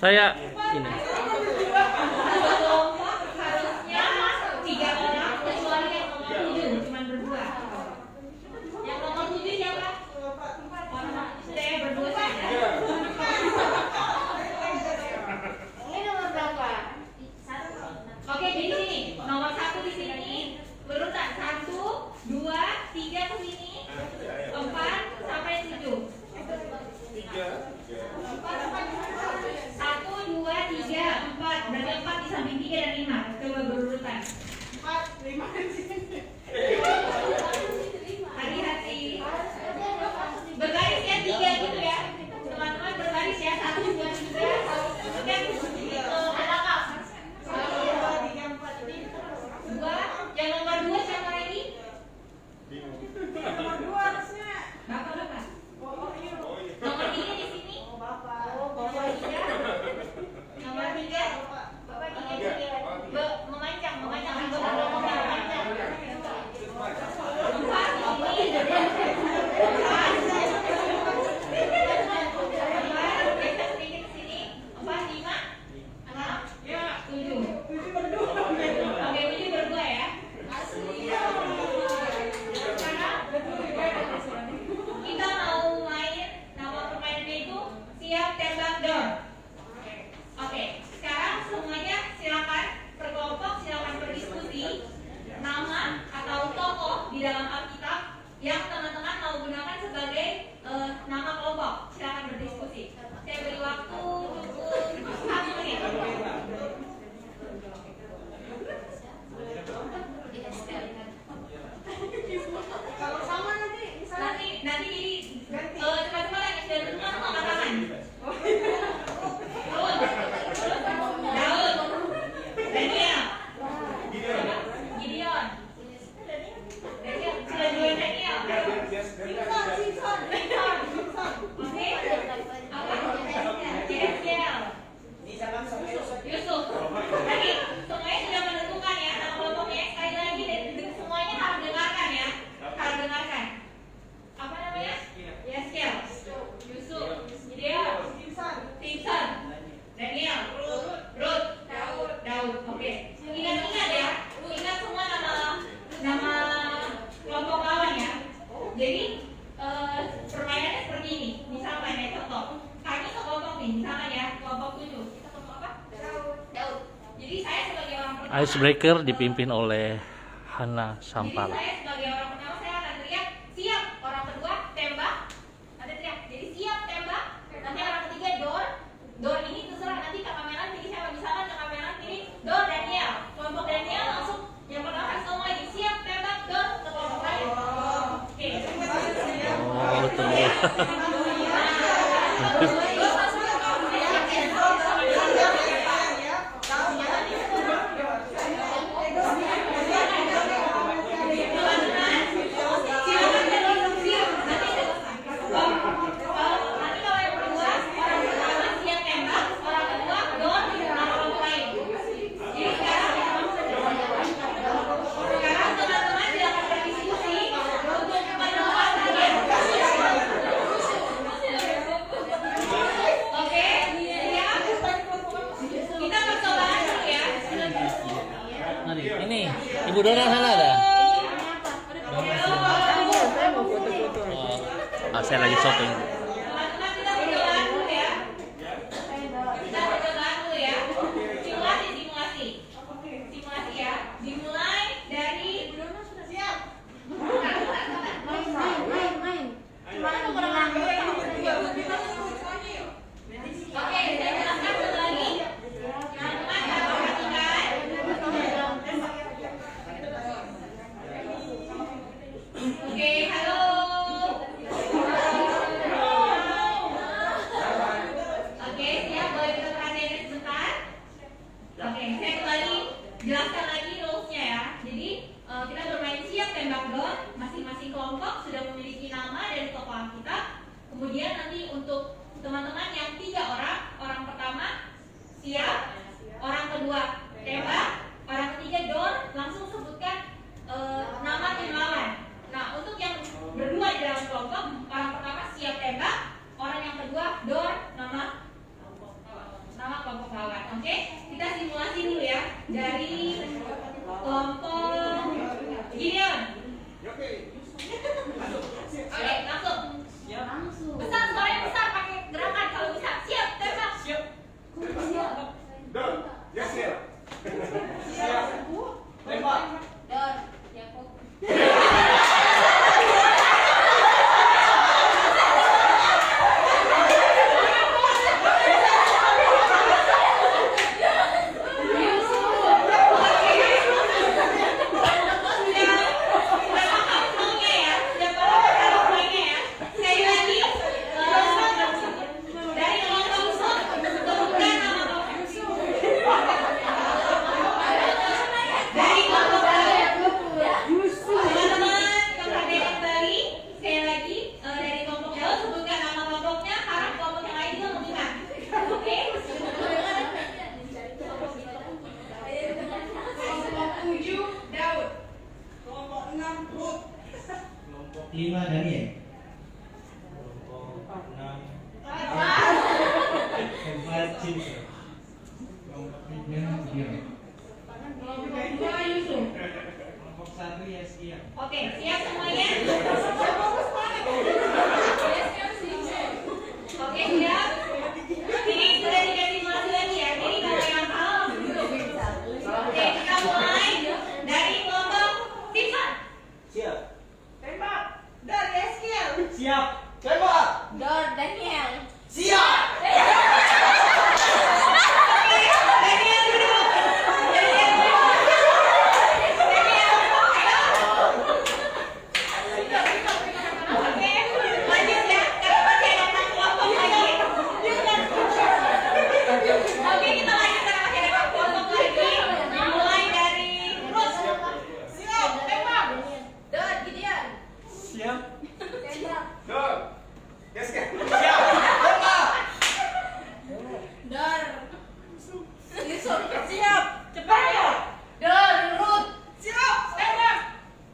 Saya ini. Harusnya 3 orang kecuali yang nomor 7 cuma berdua. Yang nomor 7 siapa? Sudah ya berdua saja. Ini nomor berapa? Oke, di sini nomor 1 di sini berurutan 1, 2, 3 ke sini, 4 sampai 7. 1, 2, 3, 4. Berarti 4 di samping 3 dan 5. Coba berurutan. 4, 5 di sini. Hati-hati. Berbaris ya 3 gitu ya. Teman-teman berbaris ya 1, 2, 3. Oke, belakang. 1, 2, 3, 4. 2. Yang nomor 2 siapa lagi? Nomor 2 harusnya. Bapak. Nomor 3 di sini. Nomor 3. Nomor 3. Bapak 3. Memanjang. Memanjang. 4 di sini. 4, 5, 6, 7. Oke, 7 berdua ya. Sekarang kita mau main. Nama permainannya itu siap tembak dor. Oke, sekarang semuanya silakan berkelompok, silakan berdiskusi nama atau tokoh di dalam Alkitab yang teman-teman mau gunakan sebagai nama kelompok. Silakan berdiskusi. Saya beri waktu cukup 1 menit. Kalau sama nanti misalnya Nanti cepat-cepat yang sudah tentukan angkat tangan. Daud, Daniel, Gideon, sudah dua Daniel. Simpson. Oke. Apa? Yeskiel. Yusuf. Tadi semuanya sudah menentukan ya nama kelompoknya. Sekali lagi semuanya harus dengarkan ya. Harus dengarkan. Apa namanya? Yeskiel, Yusuf, Gideon, Simpson, Daniel, Ruth, Daud. Oke. Ingat ya. Ingat semua nama kelompok lawan ya. Jadi permainannya seperti ini. Misalnya ya contoh. Kami sekelompok nih. Misalnya ya kelompok 7. Kita kelompok apa? Daud. Jadi saya sebagai orang pertama. Icebreaker dipimpin oleh Hana Sampala. Jadi saya sebagai orang pertama saya akan teriak siap. Orang kedua tembak. Ada teriak. Jadi siap tembak. Nanti orang ketiga door. Door ini terserah nanti ke kamera pilih siapa. Misalkan ke kamera pilih door Daniel. Kelompok Daniel langsung yang pertama harus ngomong lagi siap tembak door ke kelompok lain. Oke. Oh, betul. Ini Ibu Dora sana ada. Oh, saya lagi shopping. Teman-teman kita berdoa dulu ya. Kita berdoa dulu ya. Simulasi. Simulasi ya. Dimulai dari siap. main. Oke, saya jelaskan satu lagi. Teman-teman dapat perhatikan. Oke, halo. Oke, siap. Boleh kita perhatikan sebentar. Oke, saya kembali jelaskan lagi rules-nya ya. Jadi kita bermain siap tembak dor. Masing-masing kelompok sudah memiliki nama dari tokoh Alkitab. Kemudian nanti untuk teman-teman yang 3 orang, orang pertama siap, orang kedua tembak, orang ketiga dor, langsung sebutkan nama tim lawan. Nah, untuk yang berdua di dalam kelompok, orang pertama siap tembak, orang yang kedua dor, nama Oke, kita simulasi dulu ya dari kelompok Gideon. Oke, langsung. Besar, suaranya besar, pakai gerakan kalau bisa. Siap, tembak. Siap. Dor, ya siap. Siap. Tembak. Dor, ya kok. Lima Daniel. Kelompok 6 empat Cinta. Kelompok 3 Gideon. Kelompok 1 Yaskia. Oke, siap semuanya? Oke, siap. Ini sudah dikasih simulasi lagi ya. Jadi kalau yang tahu. Oke, kita mulai dari kelompok Simpson. Siap. Tembak. Dor, ya skill. Siap. Tembak. Dor, Daniel. Siap. Daniel duduk. Daniel duduk. Daniel, ayo. Oke, lanjut ya. Karena masih ada 6 kelompok lagi. Oke, kita lanjut karena masih ada 6 kelompok lagi. Mulai dari Ruth. Siap, tembak. Dor, Gideon. Siap. Tembak. Dor. Ya siap. Siap. Tembak. Dor. Yusuf. Siap. Cepat ya. Dor, Ruth. Siap. Tembak.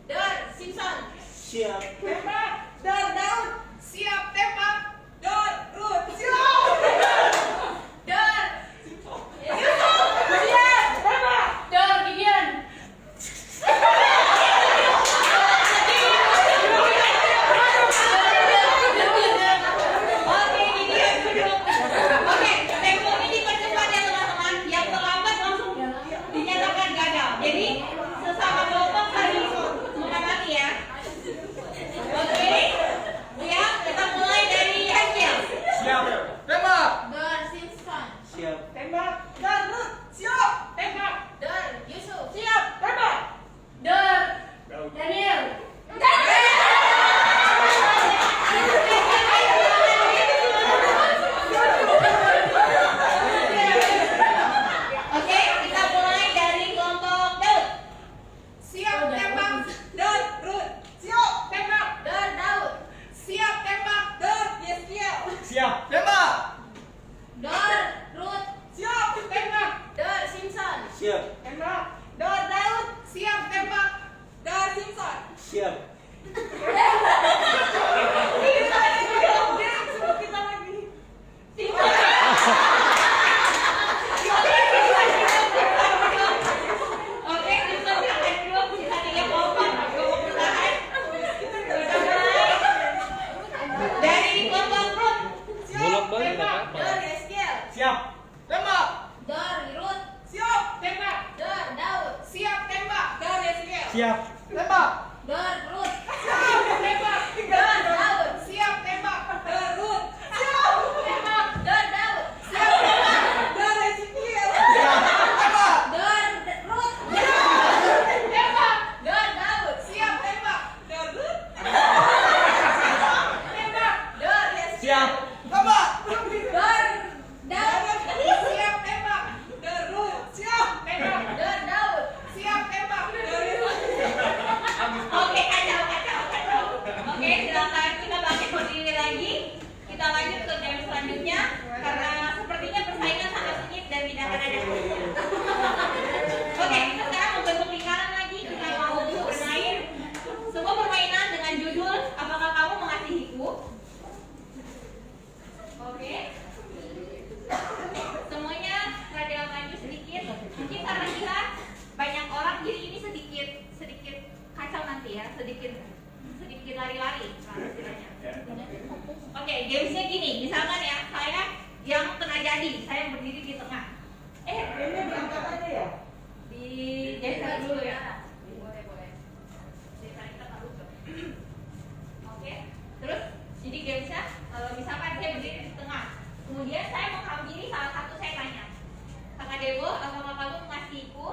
Dor, Simpson. Siap. Tembak. Dor, Daud. Siap. Tembak. Dor, Ruth. Siap. Dor. Yusuf. Siap. Tembak. Dor, Gideon. Oke, Gideon duduk. Oke, tempo ini dipercepat ya teman-teman. Yang terlambat langsung dinyatakan gagal. Jadi sesama kelompok harus mengamati ya. Oke, siap. Kita mulai dari Hasil. Siap. Tembak. Dor, Simpson. Siap. Tembak. Dor, Ruth. Siap. Tembak. Dor, Yusuf. Siap. Tembak. Dor, Daniel. Oke, kita mulai dari kelompok Daud. Siap. Tembak. Dor, Ruth. Siap. Tembak. Dor, Daud. Siap. Tembak. Dor, Yeskiel. Siap. Tembak. Dor, Ruth. Siap. Tembak. Dor, Simpson. Siap. Tembak. Dor, Daud. Siap. Tembak. Dor, Simpson. Siap. Kita lagi. Oke, kita akan dulu kita 3 kelompok. Kelompok bertahan. Sudah mulai. Dari kelompok Ruth. Bolak balik nggak apa-apa. Dor, Yeskiel. Siap. Tembak. Dor, Ruth. Siap. Tembak. Dor, Daud. Siap. Tembak. Dor, Yeskiel. Siap. Tembak. Dor, Ruth. Siap. Tembak. Dor, Daud. Siap. Tembak. Dor, Ruth. Siap. Tembak. Dor, Daud. Siap. Tembak. Dor, Yeskiel. Siap. Tembak. Dor, Ruth. Siap. Tembak. Dor, Daud. Siap. Tembak. Dor, Ruth. Tembak. Dor, Yeskiel. Siap. Tembak. Dor, Daud. Siap. Tembak. Dor, Ruth. Siap. Tembak. Dor, Daud. Siap. Tembak. Dor, Yeskiel. Oke, kacau. Oke, silakan kita bangkit berdiri lagi. Kita lanjut ke game selanjutnya karena sepertinya persaingan sangat sengit dan tidak akan ada habisnya. Oke, kita sekarang membentuk lingkaran lagi. Kita mau bermain sebuah permainan dengan judul Apakah Kamu Mengasihiku? Oke. Semuanya rada manis. sedikit lari-lari istilahnya. Oke, gamesnya gini, misalkan ya, saya yang kena jadi, saya yang berdiri di tengah. Ini diangkat aja ya? Digeser dulu ya. Boleh. Jadi kita taruh. Oke, terus jadi gamesnya, misalkan saya berdiri di tengah, kemudian saya menghampiri salah satu, saya tanya, Kakak Dewo, apakah kamu mengasihiku?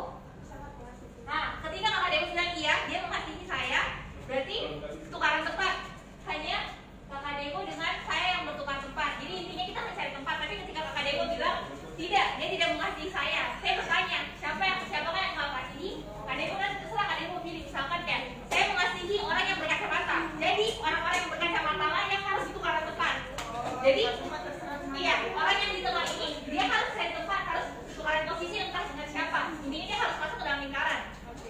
Nah, ketika Kakak Dewo bilang iya, dia mengasihi saya, berarti tukaran tempat. Hanya Kakak Dewo dengan saya yang bertukar tempat. Jadi intinya kita mencari tempat. Tapi ketika Kakak Dewo bilang tidak, dia tidak mengasihi saya bertanya, siapakah yang mau mengasihi? Kakak Dewo kan terserah Kakak Dewo pilih. Misalkan kayak saya mengasihi orang yang berkacamata. Jadi orang-orang yang berkacamata lah yang harus tukaran tempat. Jadi iya, orang yang di tengah ini dia harus cari tempat, harus tukaran posisi entah dengan siapa. Intinya dia harus masuk ke dalam lingkaran.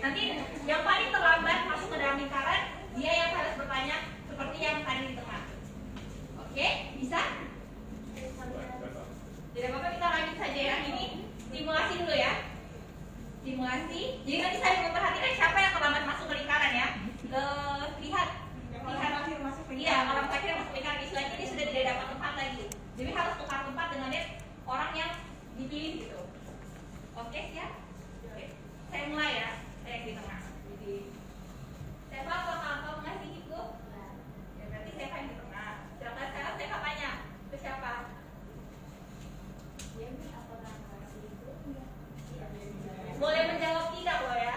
Nanti yang paling terlambat masuk ke dalam lingkaran, dia yang harus bertanya seperti yang tadi di tengah. Oke, bisa? Tidak apa-apa, kita lanjut saja ya. Ini simulasi dulu ya. Simulasi. Jadi nanti saya memperhatikan siapa yang terlambat masuk ke lingkaran ya. Lihat. Iya, kalau terakhir masuk lingkaran istilahnya dia sudah tidak dapat tempat lagi. Jadi harus tukar tempat dengan orang yang dipilih gitu. Oke, siap? Oke. Saya mulai ya. Saya di tengah. Jadi siapa apakah mengasihiku? Ya berarti saya yang di tengah. Silakan saya tanya ke siapa? Boleh menjawab tidak loh ya.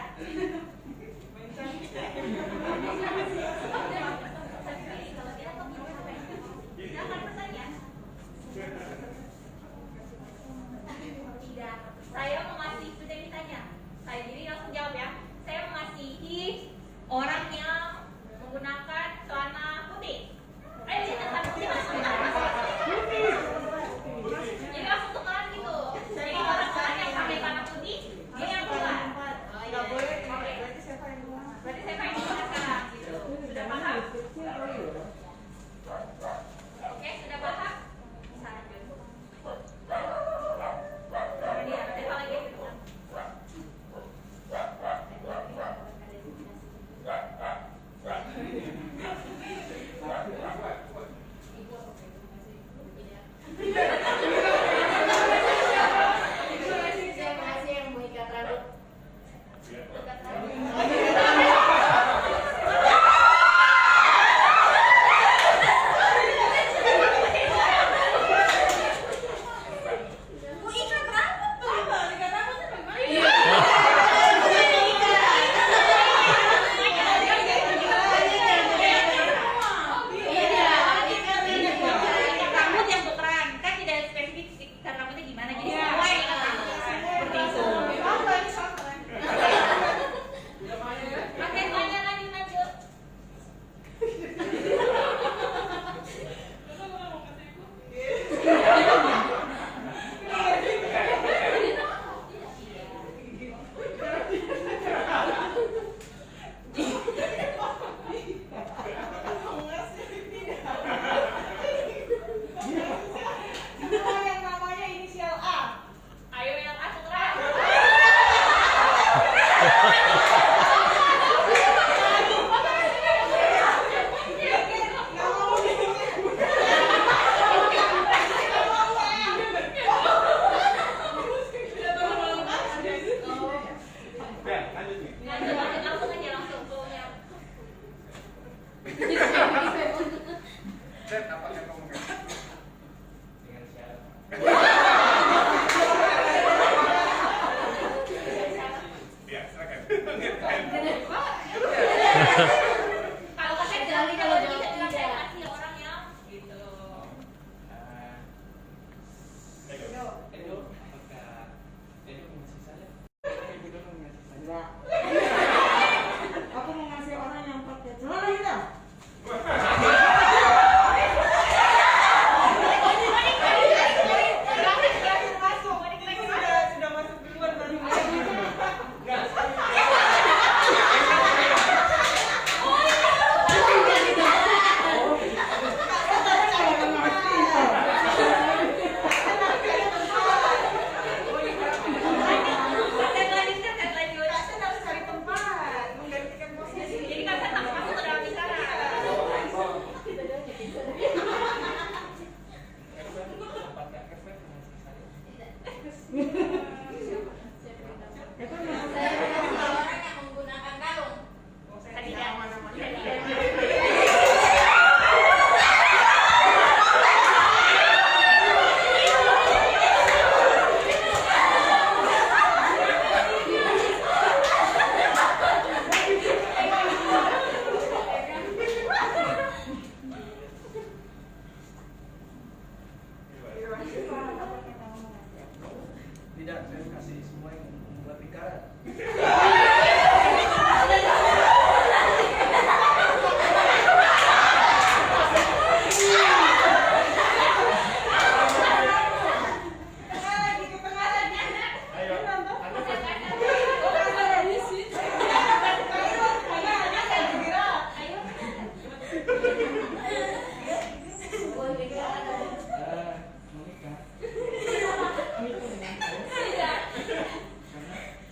main membuat lingkaran.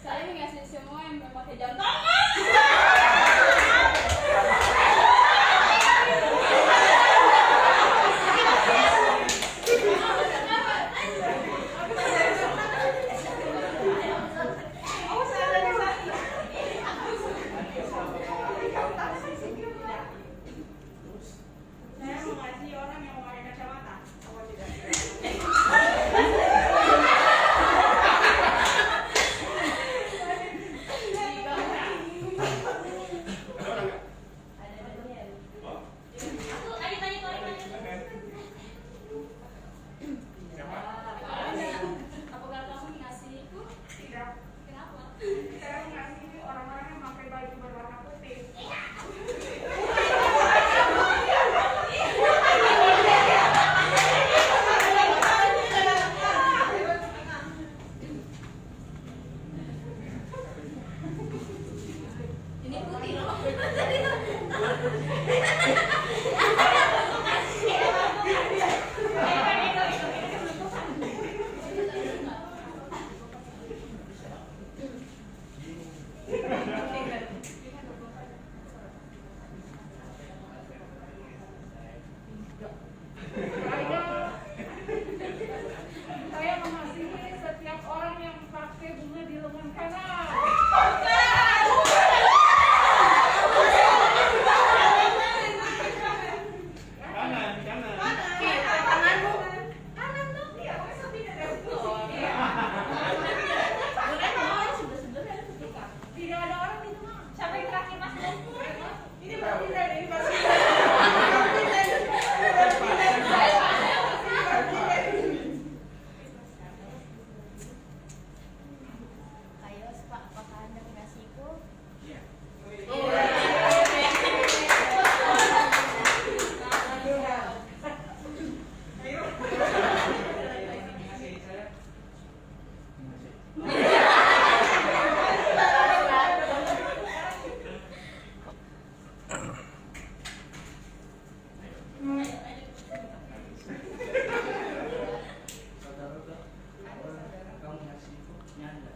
Saya mengasih semua yang memakai jam Saya mengasihi orang yang memakai kacamata. Apa tidak? Apakah kamu mengasihiku? Tidak. Kenapa? Saya mengasihi orang-orang yang memakai baju berwarna putih. Ini putih loh. Saya mengasihi setiap orang yang pakai bunga di lengan kanan. Kanan, kanan. Kanan dong, iya, masa tidak ada tidak ada orang di rumah. Siapa yang terakhir Mas? Ini Mbak Tidan, ini Mbak Ayo, Pak, apakah Anda mengasihiku? Iya. Mengasihi saya. Saudara, kamu mengasihiku? Nyanda.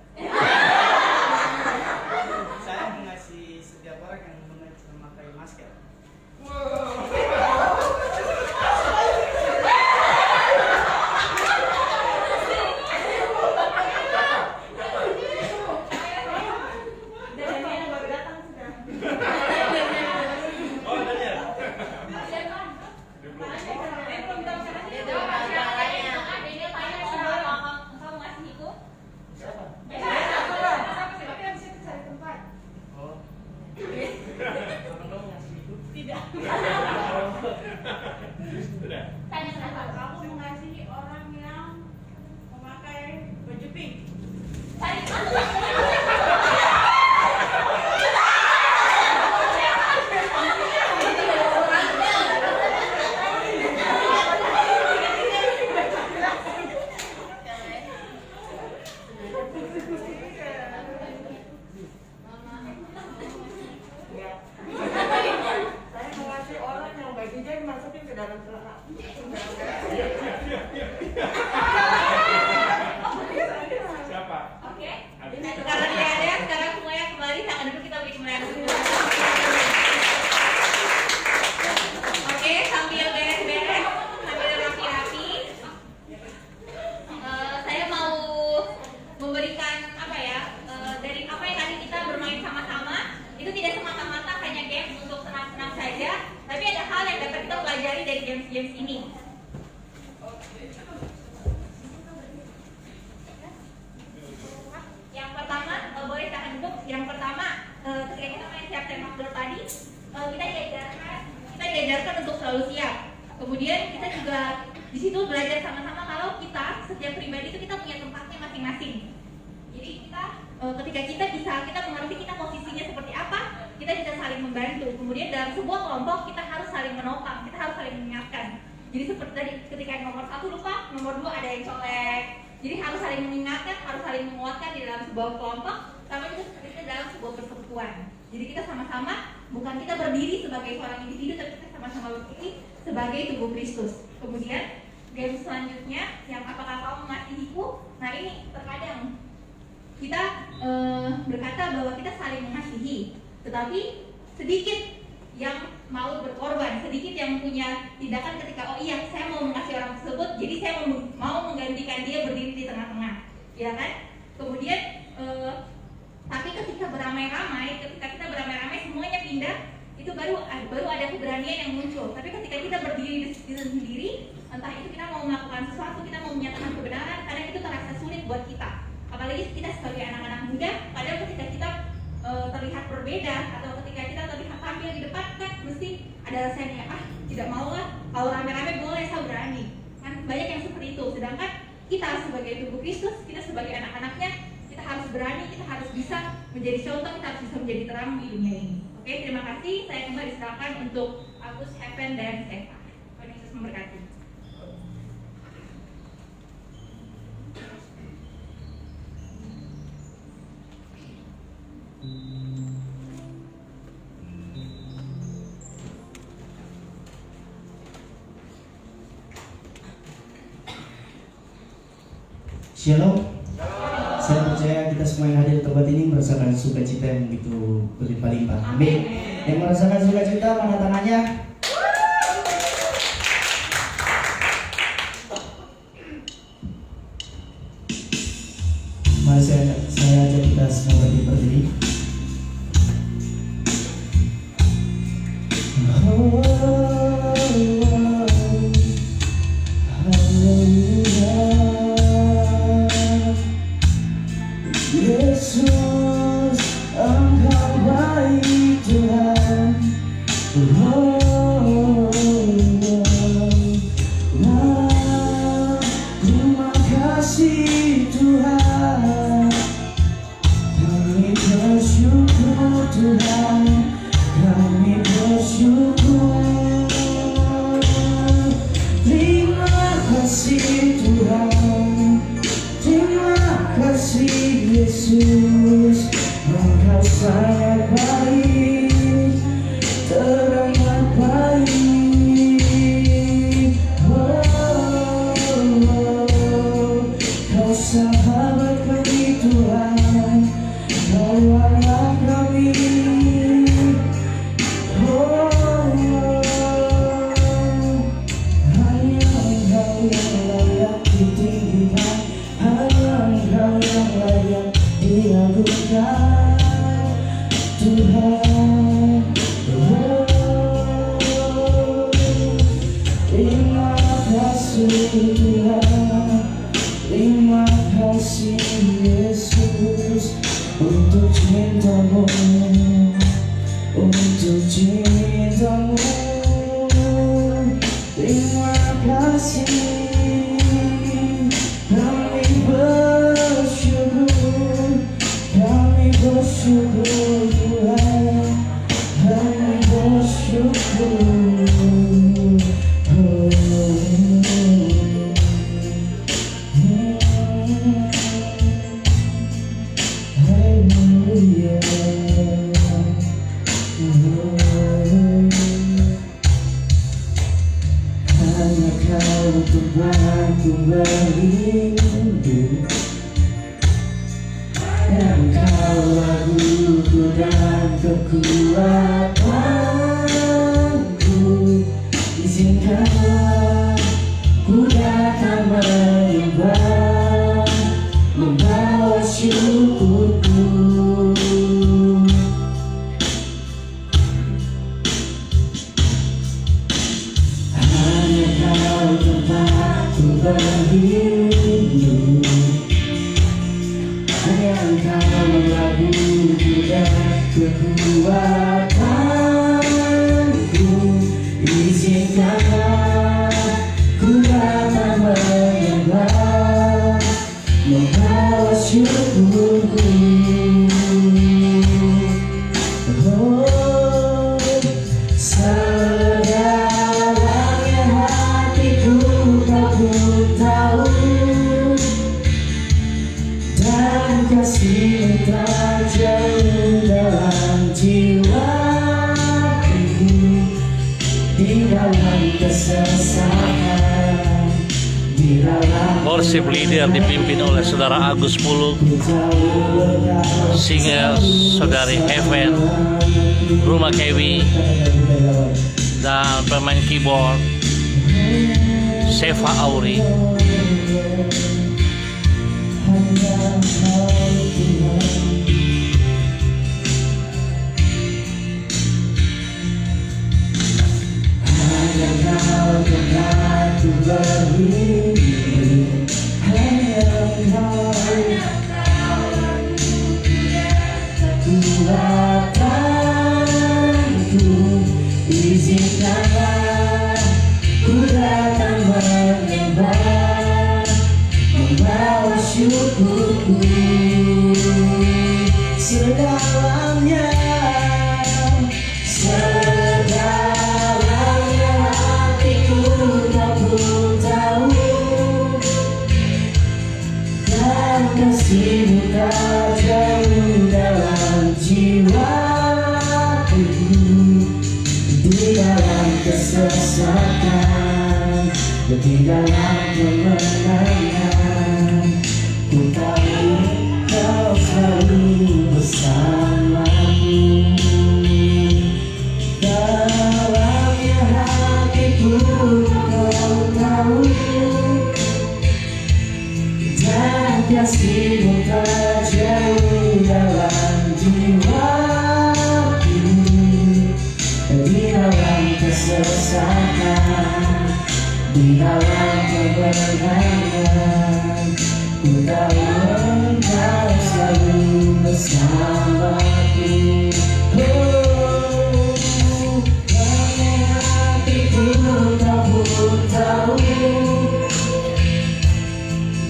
Saya mengasihi setiap orang yang memakai masker. Daniel baru datang sudah. Oh, Daniel. Belum tahu siapa sih? Daniel tanya orang kamu mengasihiku? Siapa? Siapa sih? Tapi habis itu cari tempat. Oh. Kamu mengasihiku? Tidak. Sudah. Tanya kenapa? Kamu mengasihi orang yang memakai baju pink. Tadi Saya mengasihi orang yang bajunya dimasukin ke dalam celana. Siapa? Oke. Habis. Karena tidak ada, sekarang semuanya kembali tangan dulu kita beri kemenangan dulu. Oke, sambil beres-beres, sambil rapi-rapi, saya mau memberikan apa ya? Dari apa yang tadi kita bermain sama-sama, itu tidak semata-mata hanya games untuk senang-senang saja, tapi ada hal yang dapat kita pelajari dari games-games ini. Yang pertama, boleh tahan duduk. Yang pertama, ketika kita main siap tembak dulu tadi, kita diajarkan untuk selalu siap. Kemudian kita juga di situ belajar sama-sama kalau kita setiap pribadi itu kita punya tempatnya masing-masing. Jadi kita ketika kita mengerti kita posisinya seperti apa, kita bisa saling membantu. Kemudian dalam sebuah kelompok kita harus saling menopang, kita harus saling mengingatkan. Jadi seperti tadi ketika nomor 1 lupa, nomor 2 ada yang colek. Jadi harus saling mengingatkan, harus saling menguatkan di dalam sebuah kelompok, sama juga seperti itu dalam sebuah persekutuan. Jadi kita sama-sama, bukan kita berdiri sebagai seorang individu, tapi kita sama-sama berdiri sebagai tubuh Kristus. Kemudian game selanjutnya yang apakah kau mengasihiku? Nah ini terkadang kita berkata bahwa kita saling mengasihi, tetapi sedikit yang mau berkorban, sedikit yang punya tindakan ketika oh iya saya mau mengasihi orang tersebut, jadi saya mau menggantikan dia berdiri di tengah-tengah, ya kan? Kemudian tapi ketika beramai-ramai, semuanya pindah, itu baru ada keberanian yang muncul. Tapi ketika kita berdiri sendiri, entah itu kita mau melakukan sesuatu, kita mau menyatakan kebenaran, kadang itu terasa sulit buat kita. Apalagi kita sebagai anak-anak muda, kadang ketika kita terlihat berbeda atau ketika kita terlihat tampil di depan, kan mesti ada rasanya tidak mau lah, kalau rame-rame boleh, saya berani. Kan banyak yang seperti itu. Sedangkan kita sebagai tubuh Kristus, kita sebagai anak-anaknya, kita harus berani, kita harus bisa menjadi contoh, kita harus bisa menjadi terang di dunia ini. Oke, terima kasih. Saya kembali silakan untuk Agus, Heaven, dan Seva. Tuhan Yesus memberkati. Shalom. Saya percaya kita semua yang hadir di tempat ini merasakan sukacita yang begitu berlimpah-limpah. Amin. Yang merasakan sukacita, mana tangannya? Mari saya ajak kita semua berdiri. Yesus, Engkau baik Tuhan. Terima kasih Tuhan. Kami bersyukur Tuhan. Kami bersyukur. Terima kasih Tuhan. Terima kasih Yesus, Engkau sangat baik, teramat baik. Kau sahabat kami Tuhan, Kau anak kami. Hanya Engkau yang layak ditinggikan, hanya Engkau yang layak diagungkan Tuhan. Terima kasih Tuhan, terima kasih Yesus untuk cintamu, untuk cintamu. Terima kasih. Kami bersyukur, kami bersyukur Tuhan, kami bersyukur. Haleluya. Hanya Kau Tuhanku berlindung, Engkau laguku dan kekuatanku. Izinkanlah ku datang menyembah, membawa syukurku. Hanya Kau tempatku berlindung, hanya Engkau laguku dan kekuatanku. Izinkanlah ku datang menyembah, membawa syukurku. kasih tak jauh dalam jiwaku, di dalam kesesakan, di dalam Worship leader dipimpin oleh Saudara Agus Pulung, singer Saudari Heaven, Rumah Kewi, dan pemain keyboard Seva Auri. Izinkanlah ku datang menyembah, membawa syukurku sedalamnya, sedalamnya hatiku tak pun tahu, dan kasihmu tak jauh dalam jiwaku, di dalam kesesakan, di dalam kemenangan, ku tahu kau selalu bersamaku. Dalamnya hatiku kau tahu, dan kasihmu tak jauh dalam jiwaku, di dalam kesesakan, di dalam kemenangan, ku tahu engkau selalu bersamaku. Oh, dalam hatiku tak pun tahu,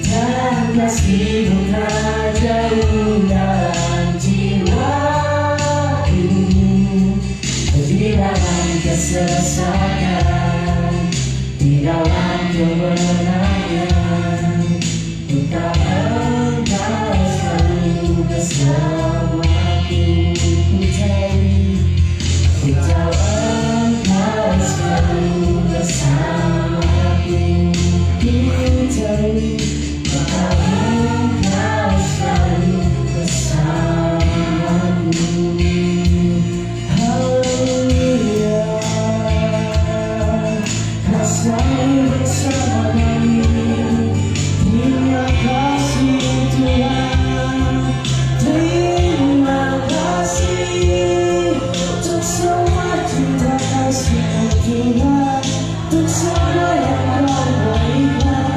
dan kasihmu tak jauh dalam jiwaku, di dalam kesesakan, di dalam kemenangan, ku tahu engkau selalu bersamaku. Ku tahu engkau selalu bersamaku. Ku tahu engkau selalu bersamaku. Selalu bersama kami. Terima kasih Tuhan, terima kasih untuk semua cinta kasih Tuhan, untuk semua yang Kau berikan,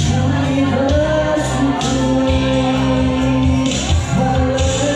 kami bersyukur. Haleluya,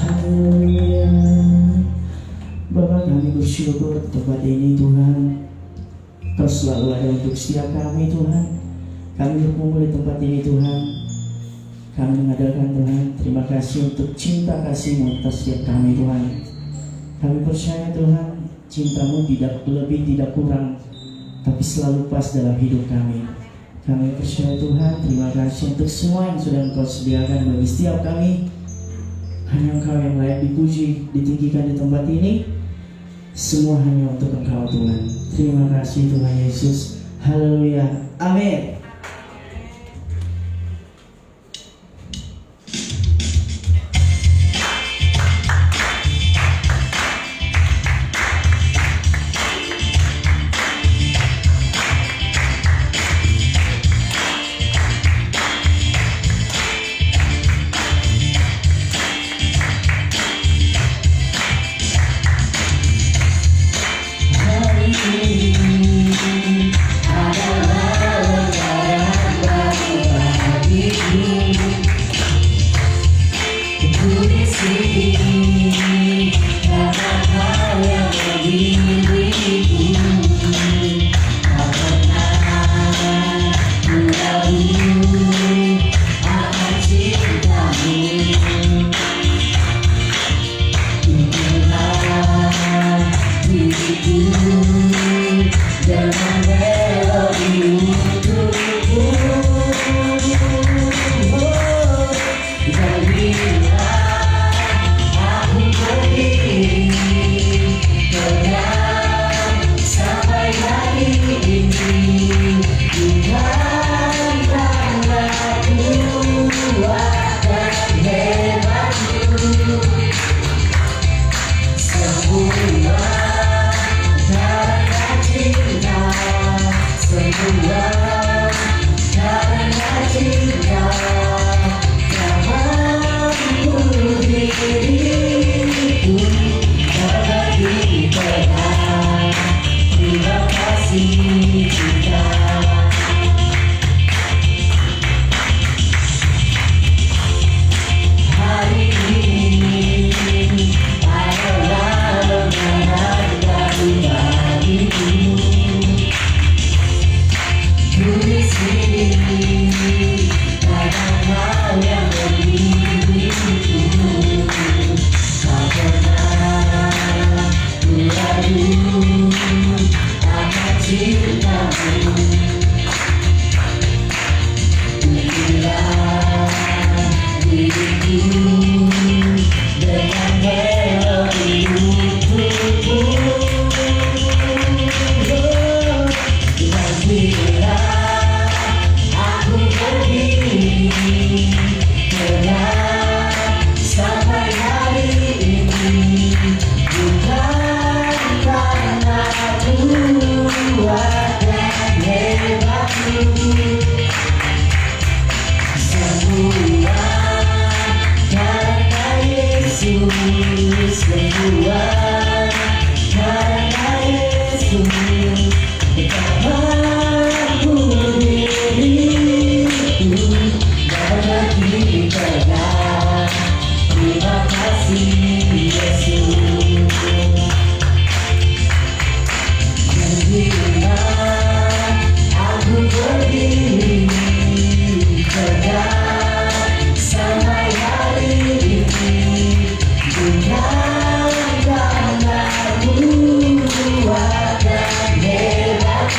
haleluya. Bapak, kami bersyukur tempat ini Tuhan, Kau selalu ada untuk setiap kami Tuhan. Kami berkumpul di tempat ini Tuhan, kami mengadakan Tuhan, terima kasih untuk cinta kasih-Mu atas setiap kami Tuhan. Kami percaya Tuhan, cinta-Mu tidak lebih tidak kurang, tapi selalu pas dalam hidup kami. Kami percaya Tuhan, terima kasih untuk semua yang sudah Engkau sediakan bagi setiap kami. Hanya Engkau yang layak dipuji, ditinggikan di tempat ini. Semua hanya untuk Engkau Tuhan. Terima kasih Tuhan Yesus. Haleluya. Amin.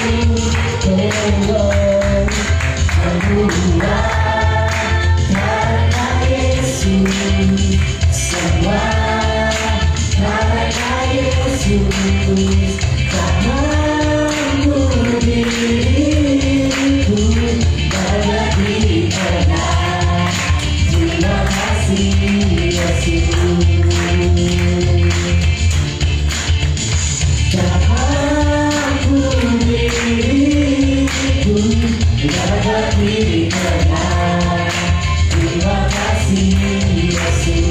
tolong kedua karena Yesus, semua karena Yesus, tak mampu diriku banyak dipernah. Terima kasih Yesus. Tak mampu diriku banyak dipernah. Terima kasih Yesus.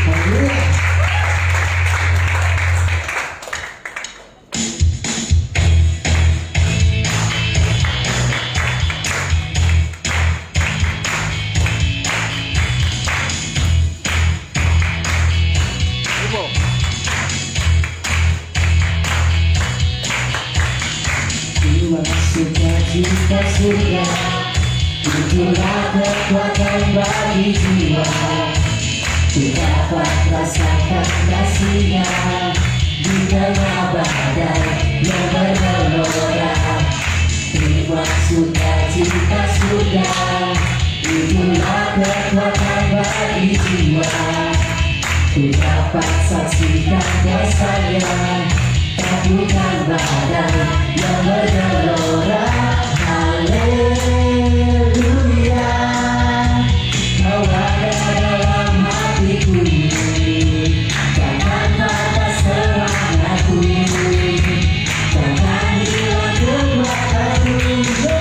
Haleluya. Jiwa sukacita surga, itulah kekuatan bagi jiwa. Ku dapat rasakan kasihnya di tengah badai yang bergelora. Terima sukacita surga, itulah kekuatan bagi jiwa. Ku dapat saksikan kuasanya, takutkan badai yang bergelora. Haleluya, Kau ada dalam hatiku, jangan patah semangatku, jangan hilang kekuatanku.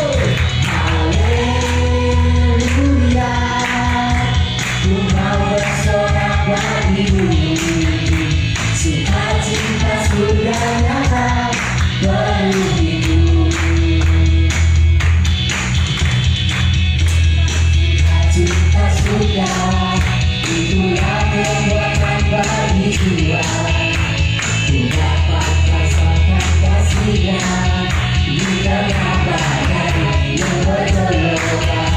Haleluya, ku mau bersorak bagimu, sukacita surga nyata penuhiku. Cinta surga, itulah kekuatan bagi jiwa. Ku dapat rasakan kasihnya di tengah badai yang bergelora.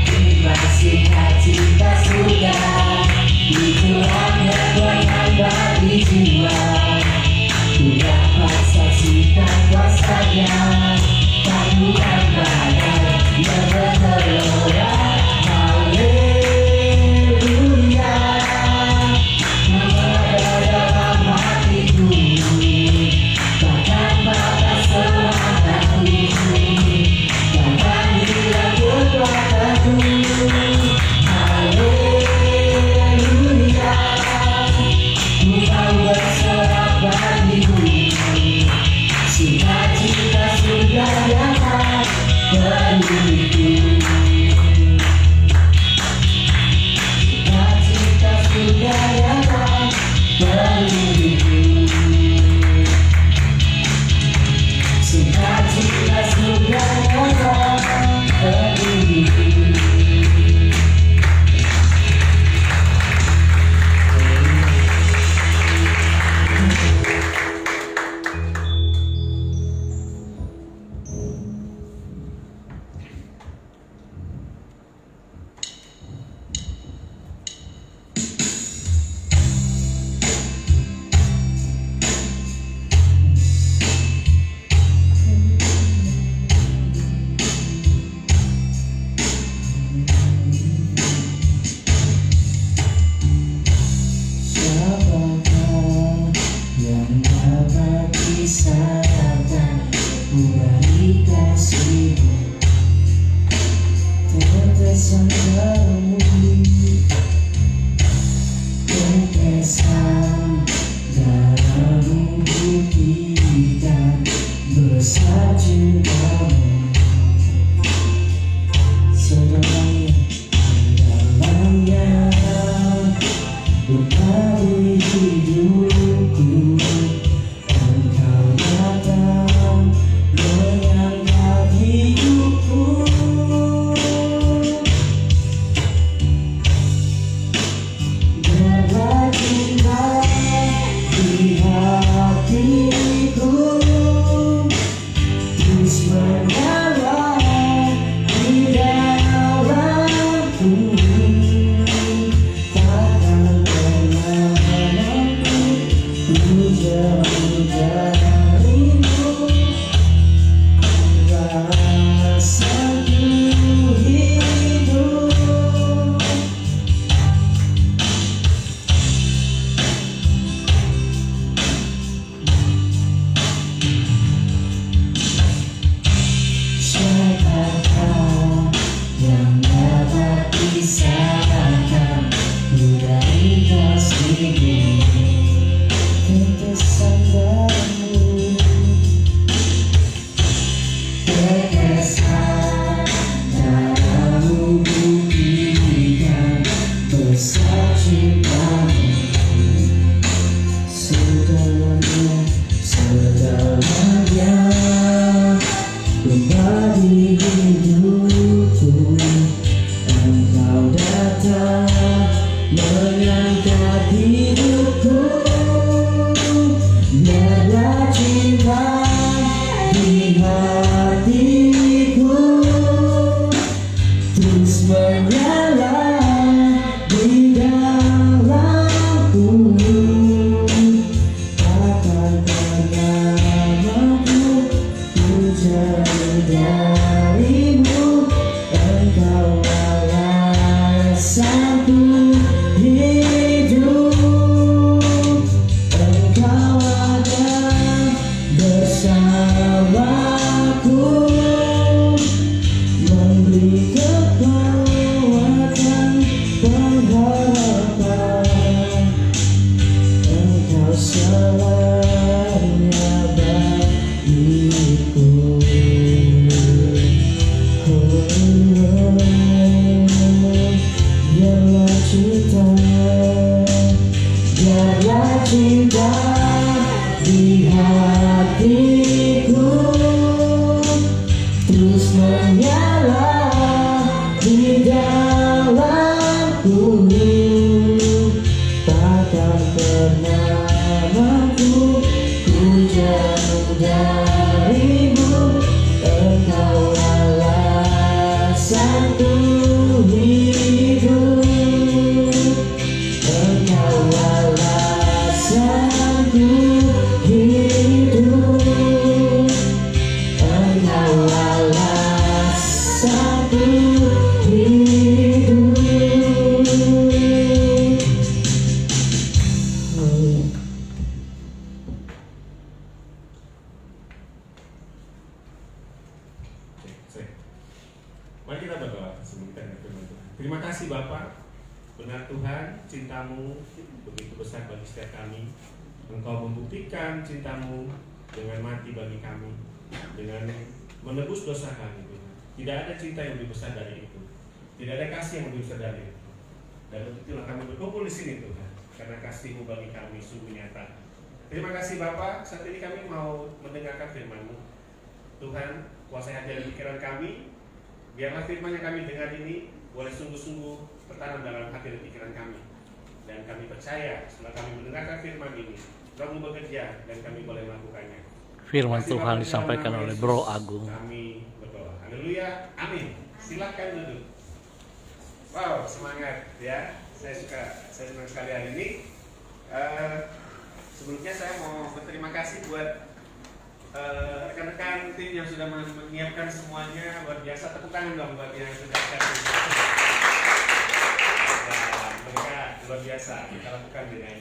Terima sukacita surga, itulah kekuatan bagi jiwa. Ku dapat saksikan kuasanya, takutkan badai yang bergelora. Haleluya, Kau ada dalam hatiku, takkan patah semangatku, takkan hilang kekuatanku. Haleluya. cinta, biarlah cinta di hatiku terus menyala di dalamku, takkan pernah mampu ku jauh darimu. Engkau alasanku hidup, engkau alasanku hidup, engkau alasanku hidup. Mari kita berdoa sebelum kita dengar firman Tuhan. Terima kasih Bapa, benar Tuhan, cintamu begitu besar bagi setiap kami. Engkau membuktikan cintamu dengan mati bagi kami, dengan menebus dosa kami Tuhan. Tidak ada cinta yang lebih besar dari itu, tidak ada kasih yang lebih besar dari itu. Dan untuk itulah kami berkumpul di sini Tuhan, karena kasih-Mu bagi kami sungguh nyata. Terima kasih Bapa, saat ini kami mau mendengarkan firman-Mu. Tuhan, kuasai hati dan pikiran kami. Biarlah firman yang kami dengar ini boleh sungguh-sungguh tertanam dalam hati dan pikiran kami. Dan kami percaya setelah kami mendengarkan firman ini, Roh-Mu bekerja dan kami boleh melakukannya. Firman Tuhan disampaikan oleh Bro Agung. Kami berdoa. Haleluya. Amin. Silakan duduk. Wow, semangat ya. Saya senang sekali hari ini. Sebelumnya saya mau berterima kasih buat rekan-rekan tim yang sudah menyiapkan semuanya. Luar biasa, tepuk tangan dong buat yang sudah kasih. Mereka luar biasa, kita lakukan dengan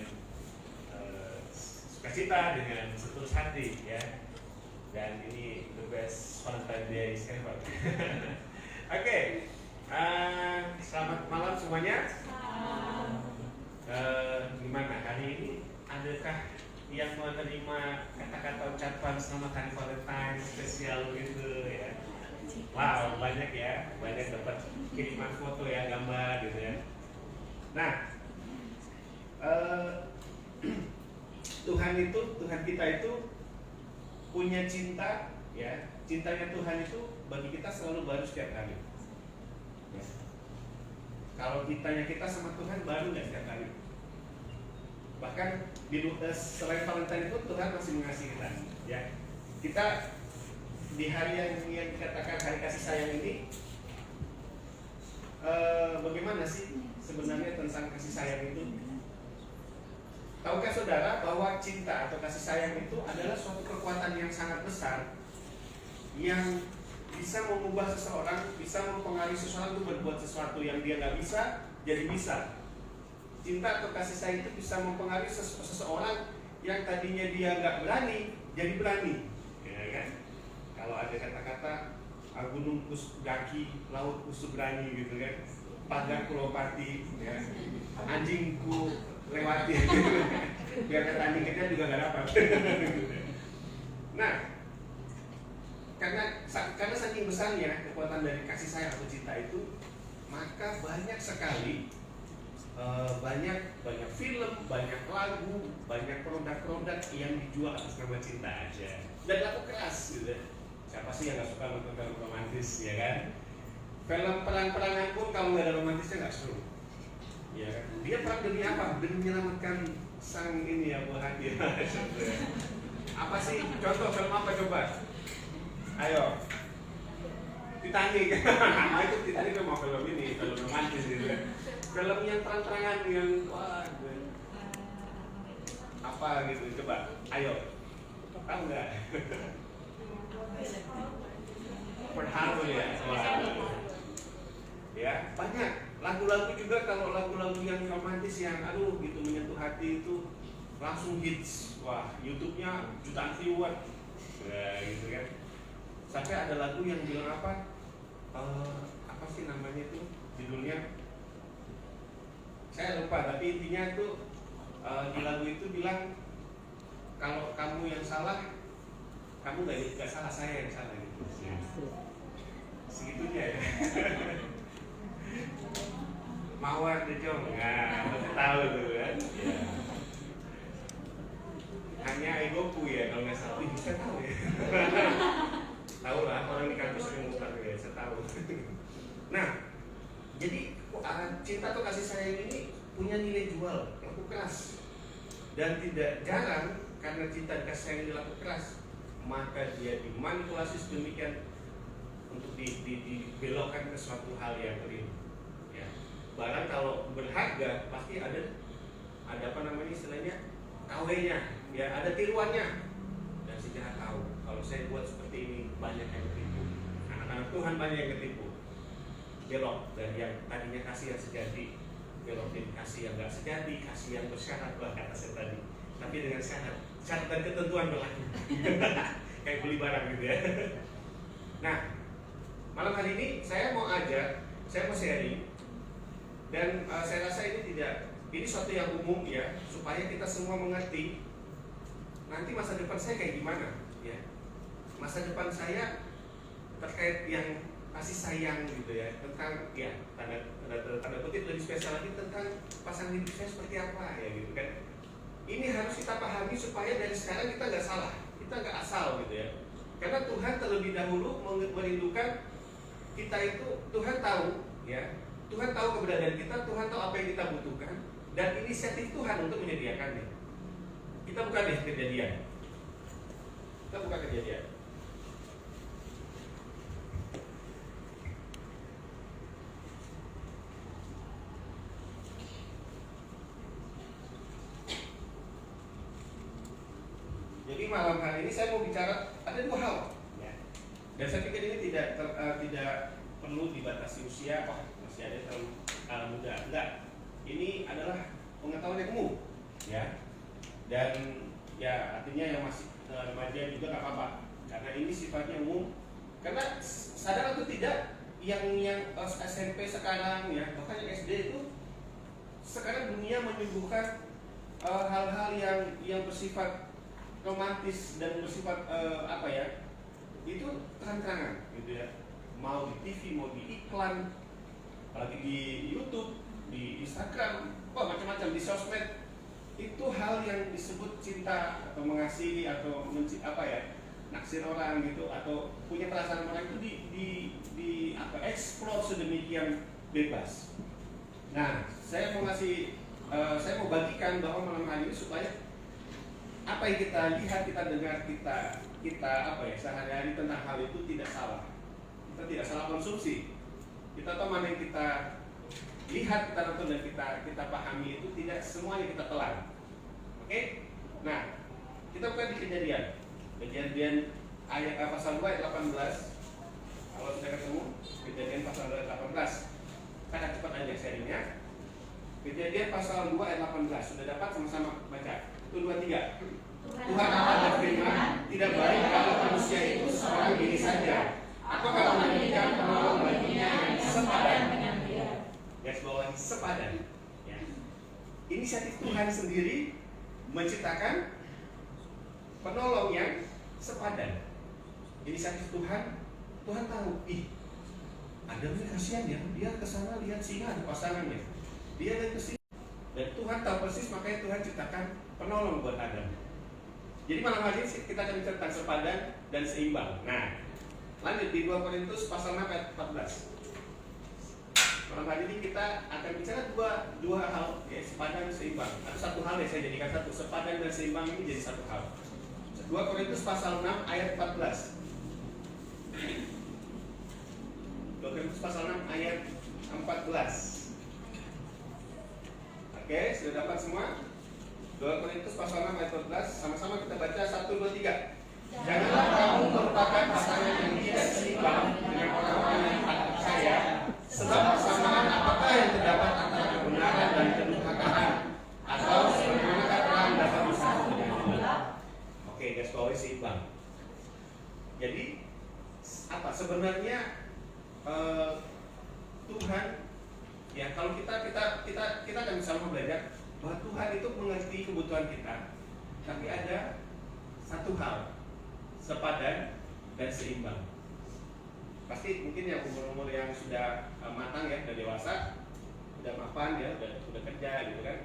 sukacita, dengan setulus hati ya. Dan ini the best Valentine Day ever. Oke, selamat malam semuanya. Gimana hari ini? Adakah yang menerima kata-kata ucapan selamat hari Valentine spesial gitu ya? Wow, banyak ya, banyak dapat kiriman foto ya, gambar gitu ya. Nah, Tuhan kita itu punya cinta ya. Cintanya Tuhan itu bagi kita selalu baru setiap hari ya. Kalau kita sama Tuhan baru nggak setiap hari. Bahkan selain Valentine itu Tuhan masih mengasihi kita ya. Kita di hari yang dikatakan hari kasih sayang ini, bagaimana sih sebenarnya tentang kasih sayang itu? Tahukah saudara bahwa cinta atau kasih sayang itu adalah suatu kekuatan yang sangat besar yang bisa mengubah seseorang, bisa mempengaruhi seseorang untuk berbuat sesuatu yang dia nggak bisa jadi bisa. Cinta atau kasih sayang itu bisa mempengaruhi seseorang yang tadinya dia nggak berani jadi berani, ya kan? Kalau ada kata-kata gunung kus daki, laut kus berani gitu kan, pagar kulopati, ya, anjingku lewati, biar ketandingannya juga nggak dapat. Nah, karena saking besarnya kekuatan dari kasih sayang atau cinta itu, maka banyak sekali banyak film, banyak lagu, banyak produk-produk yang dijual atas nama cinta aja dan laku keras gitu. Siapa sih yang gak suka nonton film romantis ya kan? Film perang-perangan pun kalau nggak ada romantisnya nggak seru ya kan? Dia perang demi apa? Demi menyelamatkan sang ini ya, buah hati. Apa sih? Contoh film apa coba? Ayo, Titanic. Itu Titanic mau film ini, film romantis gitu kan. Film yang terang-terangan yang wah apa gitu, coba, ayo, tahu nggak? Pearl Harbor ya, ya banyak lagu-lagu juga. Kalau lagu-lagu yang romantis yang aduh gitu menyentuh hati itu langsung hits, wah YouTube-nya jutaan viewer, ya, gitu kan. Sampai ada lagu yang bilang apa sih namanya itu judulnya? Saya lupa, tapi intinya itu di lagu itu bilang kalau kamu yang salah, kamu nggak salah, saya yang salah gitu. Segitunya ya. Mawar deh Jong, nah pasti tahu tuh kan. Ya. Hanya egoku ya kalau nggak salah, saya tahu ya. Tahu lah, orang di kampus sering mutar ya, saya tahu. Nah, jadi cinta atau kasih sayang ini punya nilai jual, laku keras. Dan tidak jarang karena cinta dan kasih sayang ini laku keras, maka dia dimanipulasi sedemikian untuk dibelokkan ke suatu hal yang keliru. Ya. Barang kalau berharga pasti ada apa namanya istilahnya KW-nya, ya ada tiruannya. Dan si jahat tahu kalau saya buat seperti ini banyak yang ketipu. Anak-anak Tuhan banyak yang ketipu. Belok dari yang tadinya kasih yang sejati, belok jadi kasih yang nggak sejati, kasih yang bersyarat lah kata saya tadi. Tapi dengan syarat dan ketentuan berlaku. Kayak beli barang gitu ya. Nah, malam hari ini saya mau sharing dan saya rasa ini suatu yang umum ya, supaya kita semua mengerti nanti masa depan saya kayak gimana ya. Masa depan saya terkait yang kasih sayang gitu ya, tentang ya tanda kutip lebih spesial lagi tentang pasangan hidup saya seperti apa ya gitu kan. Ini harus kita pahami supaya dari sekarang kita nggak salah, kita nggak asal gitu ya. Karena Tuhan terlebih dahulu merindukan kita itu, Tuhan tahu ya, Tuhan tahu keberadaan kita, Tuhan tahu apa yang kita butuhkan, dan inisiatif Tuhan untuk menyediakannya. Kita buka deh Kejadian. Kita buka Kejadian. Jadi malam hari ini saya mau bicara ada dua hal, ya. Dan saya pikir ini tidak perlu dibatasi usia. Oh, masih ada yang terlalu muda. Enggak. Ini adalah pengetahuan yang umum, ya. Dan ya artinya yang masih remaja juga nggak apa-apa, karena ini sifatnya umum. Karena sadar atau tidak, yang SMP sekarang ya, bahkan yang SD itu sekarang dunia menyuguhkan hal-hal yang bersifat romantis dan bersifat apa ya, itu terang-terangan gitu ya. Mau di TV, mau di iklan, apalagi di YouTube, di Instagram, macam-macam di sosmed, itu hal yang disebut cinta atau mengasihi atau naksir orang gitu, atau punya perasaan orang itu di eksplor sedemikian bebas. Nah, saya mau bagikan bahwa malam hari ini supaya apa yang kita lihat, kita dengar, kita sehari-hari tentang hal itu tidak salah. Kita tidak salah konsumsi. Kita tahu mana yang kita lihat, kita nonton dan kita pahami itu tidak semuanya kita telan. Oke? Nah, kita buka di Kejadian ayat pasal 2 ayat 18. Kalau sudah ketemu Kejadian pasal 2 ayat 18. Kita cepat aja sharingnya. Kejadian pasal 2 ayat 18. Sudah dapat, sama-sama baca. 1, 2, 3. Tuhan Allah berfirman, tidak baik kalau manusia itu seorang diri saja, atau kalau memberikan penolong baginya yang sepadan dengan dia. Garis bawahi sepadan. Ya. Inisiatif Tuhan sendiri menciptakan penolong yang sepadan. Inisiatif Tuhan tahu, Adam ini kasihan ya, dia kesana lihat singa ada pasangannya, dia lihat kesini. Dan Tuhan tahu persis, makanya Tuhan ciptakan penolong buat Adam. Jadi malam hari ini kita akan bicara tentang sepadan dan seimbang. Nah, lanjut di 2 Korintus pasal 6 ayat 14. Malam hari ini kita akan bicara dua hal, ya, sepadan dan seimbang. Atau satu hal ya, saya jadikan satu, sepadan dan seimbang ini jadi satu hal. 2 Korintus pasal 6 ayat 14. 2 Korintus pasal 6 ayat 14. Oke, sudah dapat semua? 2 Korintus pasal 6 ayat 14. Sama-sama kita baca 1, 2, 3. Janganlah kamu merupakan pasangan yang tidak seimbang dengan orang-orang yang tak percaya, sebab persamaan apakah yang terdapat antara kebenaran dan kedurhakaan, atau sebagaimana terang dapat bersatu dengan gelap. Oke, garis bawahi seimbang. Jadi apa sebenarnya Tuhan, ya, kalau kita akan bersama belajar bahwa Tuhan itu mengerti kebutuhan kita, tapi ada satu hal, sepadan dan seimbang. Pasti mungkin yang umur-umur yang sudah matang ya, sudah dewasa, udah mapan ya, udah kerja gitu kan,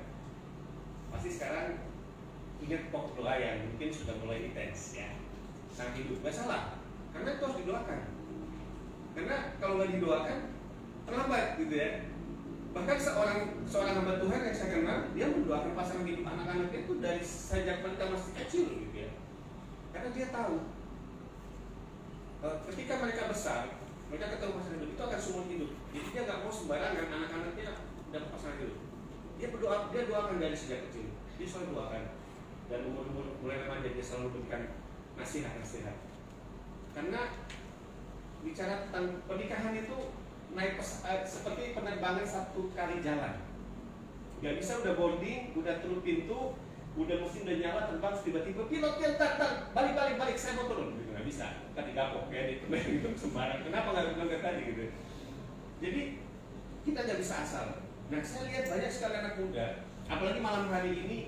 pasti sekarang ingat pokok doa yang mungkin sudah mulai intens ya. Sang hidup, nggak salah, karena itu harus didoakan. Karena kalau nggak didoakan terlambat gitu ya. Bahkan seorang hamba Tuhan yang saya kenal, dia mendoakan pasangan hidup anak-anaknya itu dari sejak mereka masih kecil gitu ya. Karena dia tahu ketika mereka besar, mereka ketemu pasangan hidup itu akan seumur hidup. Jadi dia nggak mau sembarangan anak-anaknya dapat pasangan hidup. Dia doakan dari sejak kecil. Dia selalu doakan. Dan umur mulai remaja dia selalu berikan nasihat. Karena bicara tentang pernikahan itu seperti penerbangan satu kali jalan. Gak bisa udah boarding, udah turun pintu, udah mesin udah nyala, terbang, tiba-tiba pilot balik, saya mau turun. Gitu, gak bisa, kan digapok ya, itu sembarang. Kenapa gak bilang tadi gitu? Jadi kita gak bisa asal. Nah saya lihat banyak sekali anak muda, apalagi malam hari ini,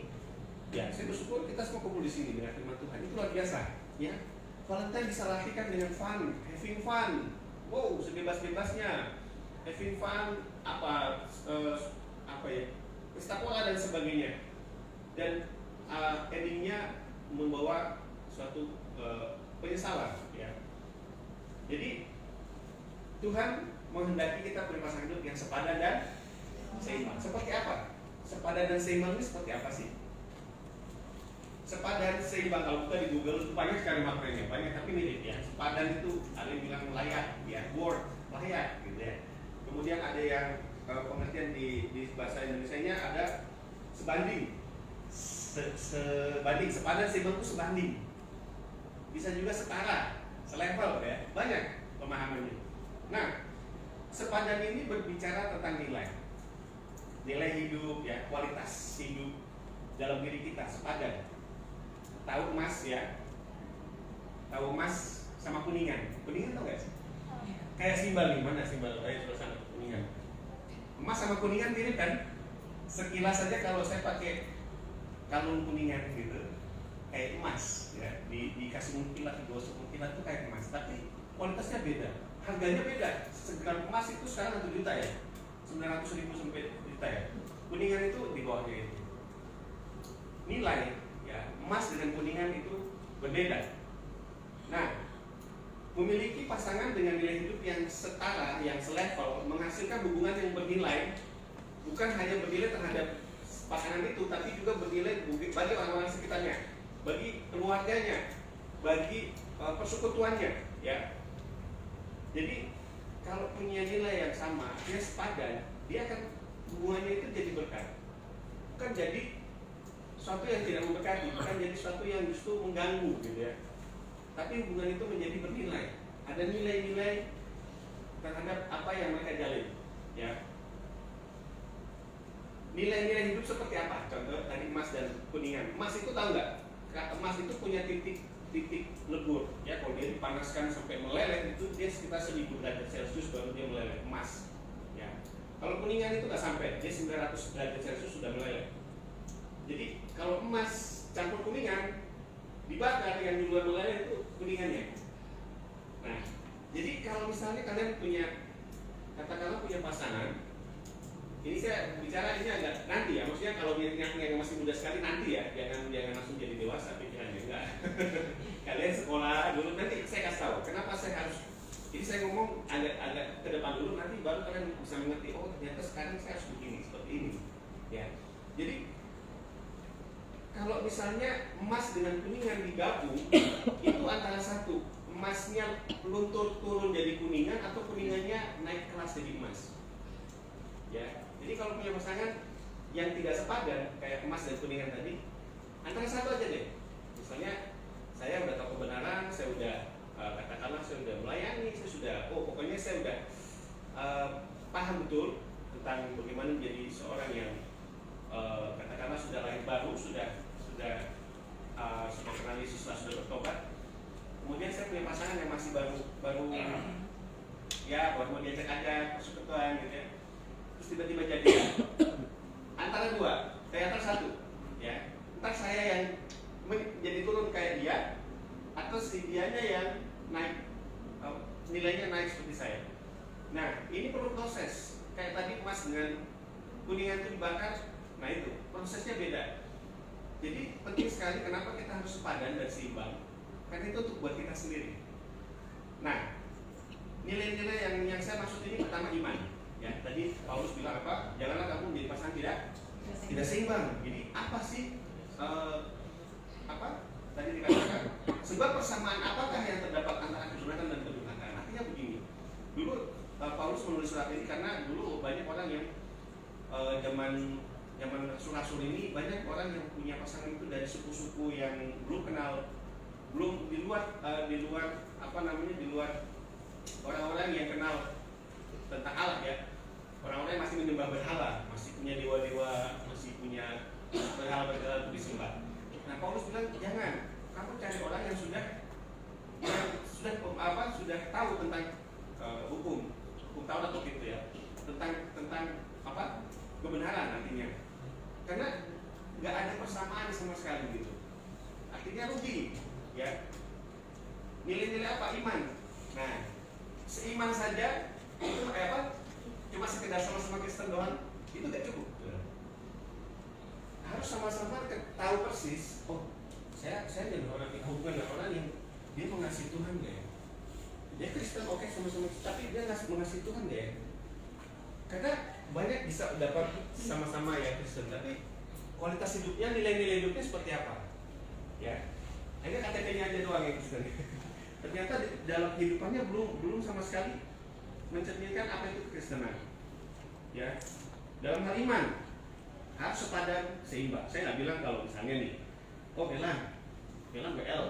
ya saya bersyukur kita semua kumpul di sini dengan firman Tuhan. Itu luar biasa, ya. Valentine bisa latihkan dengan fun, having fun. Wow, sebebas-bebasnya having fun, apa ya, pesta pola dan sebagainya. Dan endingnya membawa suatu penyesalan ya. Jadi Tuhan menghendaki kita punya pasangan hidup yang sepadan dan seimbang. Seperti apa? Sepadan dan seimbang ini seperti apa sih? Sepadan seimbang, kalau buka di Google itu banyak sekali maknanya, banyak tapi mirip ya. Sepadan itu ada yang bilang layak, ya, worth, layak gitu ya. Kemudian ada yang pengertian di bahasa Indonesianya ada sebanding, sebanding, sepadan seimbang itu sebanding. Bisa juga setara, selevel ya, banyak pemahamannya. Nah, sepadan ini berbicara tentang nilai hidup ya, kualitas hidup dalam diri kita sepadan. Tahu emas ya, tahu emas sama kuningan tau gak sih? Kayak simbal nih, mana simbal? Sebelah sana, kuningan. Emas sama kuningan mirip kan? Sekilas saja kalau saya pakai kalung kuningan gitu, kayak emas ya, dikasih mungkilat, digosok mungkilat itu kayak emas, tapi kualitasnya beda, harganya beda. Segram emas itu sekarang 1 juta ya, 900.000 sampai juta ya. Kuningan itu di bawahnya itu. Nilai ya, emas dengan kuningan itu berbeda. Nah, memiliki pasangan dengan nilai hidup yang setara, yang selevel, menghasilkan hubungan yang bernilai, bukan hanya bernilai terhadap pasangan itu, tapi juga bernilai bagi orang-orang sekitarnya, bagi keluarganya, bagi persekutuannya, ya. Jadi kalau punya nilai yang sama, dia sepadan, dia akan hubungannya itu jadi berkat, bukan jadi suatu yang tidak memberkati, bukan jadi suatu yang justru mengganggu gitu ya. Tapi hubungan itu menjadi bernilai. Ada nilai-nilai terhadap apa yang mereka jalin, ya. Nilai-nilai hidup seperti apa? Contoh tadi emas dan kuningan. Emas itu tahu nggak? Emas itu punya titik lebur, ya. Kalau dia dipanaskan sampai meleleh itu dia sekitar 1000 derajat Celcius baru dia meleleh. Emas, ya. Kalau kuningan itu nggak sampai, dia 900 derajat Celcius sudah meleleh. Jadi kalau emas campur kuningan dibakar, yang di luar meleleh itu kuningannya. Nah, jadi kalau misalnya kalian katakanlah punya pasangan, ini saya bicara ini agak nanti ya, maksudnya kalau yang masih muda sekali nanti ya, jangan langsung jadi dewasa pikirannya, enggak. Kalian sekolah dulu, nanti saya kasih tahu kenapa saya harus. Jadi saya ngomong agak ke depan dulu, nanti baru kalian bisa mengerti. Oh ternyata sekarang saya harus begini, seperti ini, ya. Jadi kalau misalnya emas dengan kuningan digabung, itu antara satu, emasnya luntur turun jadi kuningan atau kuningannya naik kelas jadi emas. Ya, jadi kalau punya pasangan yang tidak sepadan kayak emas dan kuningan tadi, antara satu aja deh. Misalnya saya udah tahu kebenaran, saya udah katakanlah saya udah melayani, saya sudah, pokoknya saya udah paham betul tentang bagaimana menjadi seorang yang katakanlah sudah lahir baru, sudah kenal Yesus, sudah bertobat. Kemudian saya punya pasangan yang masih baru ya, baru mau diajak aja persekutuan gitu ya. Terus tiba-tiba jadi antara dua, antara satu, ya. Entar saya yang jadi turun kayak dia, atau si dianya yang naik, nilainya naik seperti saya. Nah, ini perlu proses. Kayak tadi emas dengan kuningan itu dibakar, nah itu prosesnya beda. Jadi penting sekali kenapa kita harus sepadan dan seimbang, karena itu untuk buat kita sendiri. Nah, nilai-nilai yang saya maksud ini pertama iman. Ya, tadi Paulus bilang apa? Janganlah kamu menjadi pasangan tidak seimbang. Jadi apa sih apa tadi dikatakan? Sebab persamaan apakah yang terdapat antara kebenaran dan kedurhakaan? Artinya begini. Dulu Paulus menulis surat ini karena dulu banyak orang yang zaman rasul-rasul ini banyak orang yang punya pasangan itu dari suku-suku yang belum di luar orang-orang yang kenal tentang Allah ya. Orang-orang yang masih menyembah berhala, masih punya dewa-dewa, masih punya berhala-berhala untuk disembah. Nah, Paulus bilang jangan, kamu cari orang yang sudah tahu tentang hukum Taurat atau gitu ya, tentang apa kebenaran nantinya. Karena nggak ada persamaan sama sekali gitu. Artinya rugi, ya. Nilai-nilai apa? Iman. Nah, seiman saja itu apa? Cuma sekedar sama-sama Kristen doang, itu nggak cukup. Harus sama-sama tahu persis. Oh, saya jadi orang hubungan dengan orang yang dia mengasihi Tuhan nggak ya? Dia Kristen oke sama-sama, tapi dia mengasihi Tuhan nggak ya? Karena banyak bisa dapat sama-sama ya Kristen, tapi kualitas hidupnya, nilai-nilai hidupnya seperti apa? Ya, hanya KTP-nya aja doang yang Kristen. Ternyata dalam kehidupannya belum sama sekali mencerminkan apa itu kekristenan. Ya, dalam hal iman harus sepadan, seimbang. Saya nggak bilang kalau misalnya nih, oh Belan BL,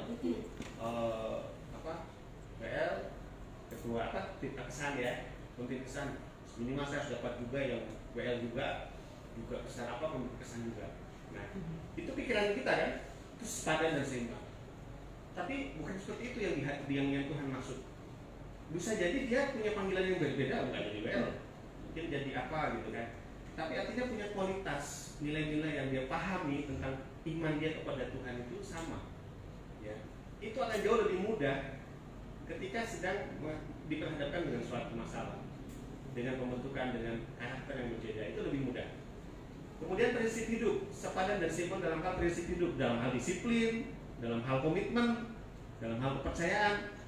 BL ketua apa tim kesan ya, tim kesan. Minimal saya harus dapat juga yang BL juga kesan apa, kesan juga. Nah, itu pikiran kita kan, itu sepadan dan seimbang. Tapi bukan seperti itu yang Tuhan maksud. Bisa jadi dia punya panggilan yang berbeda, bukan jadi BL, mungkin jadi apa gitu kan. Tapi artinya punya kualitas, nilai-nilai yang dia pahami tentang iman dia kepada Tuhan itu sama. Ya, itu akan jauh lebih mudah ketika sedang diperhadapkan dengan suatu masalah, dengan pembentukan, dengan karakter yang berbeda, itu lebih mudah. Kemudian prinsip hidup, sepadan dan seimbang dalam hal prinsip hidup, dalam hal disiplin, dalam hal komitmen, dalam hal kepercayaan.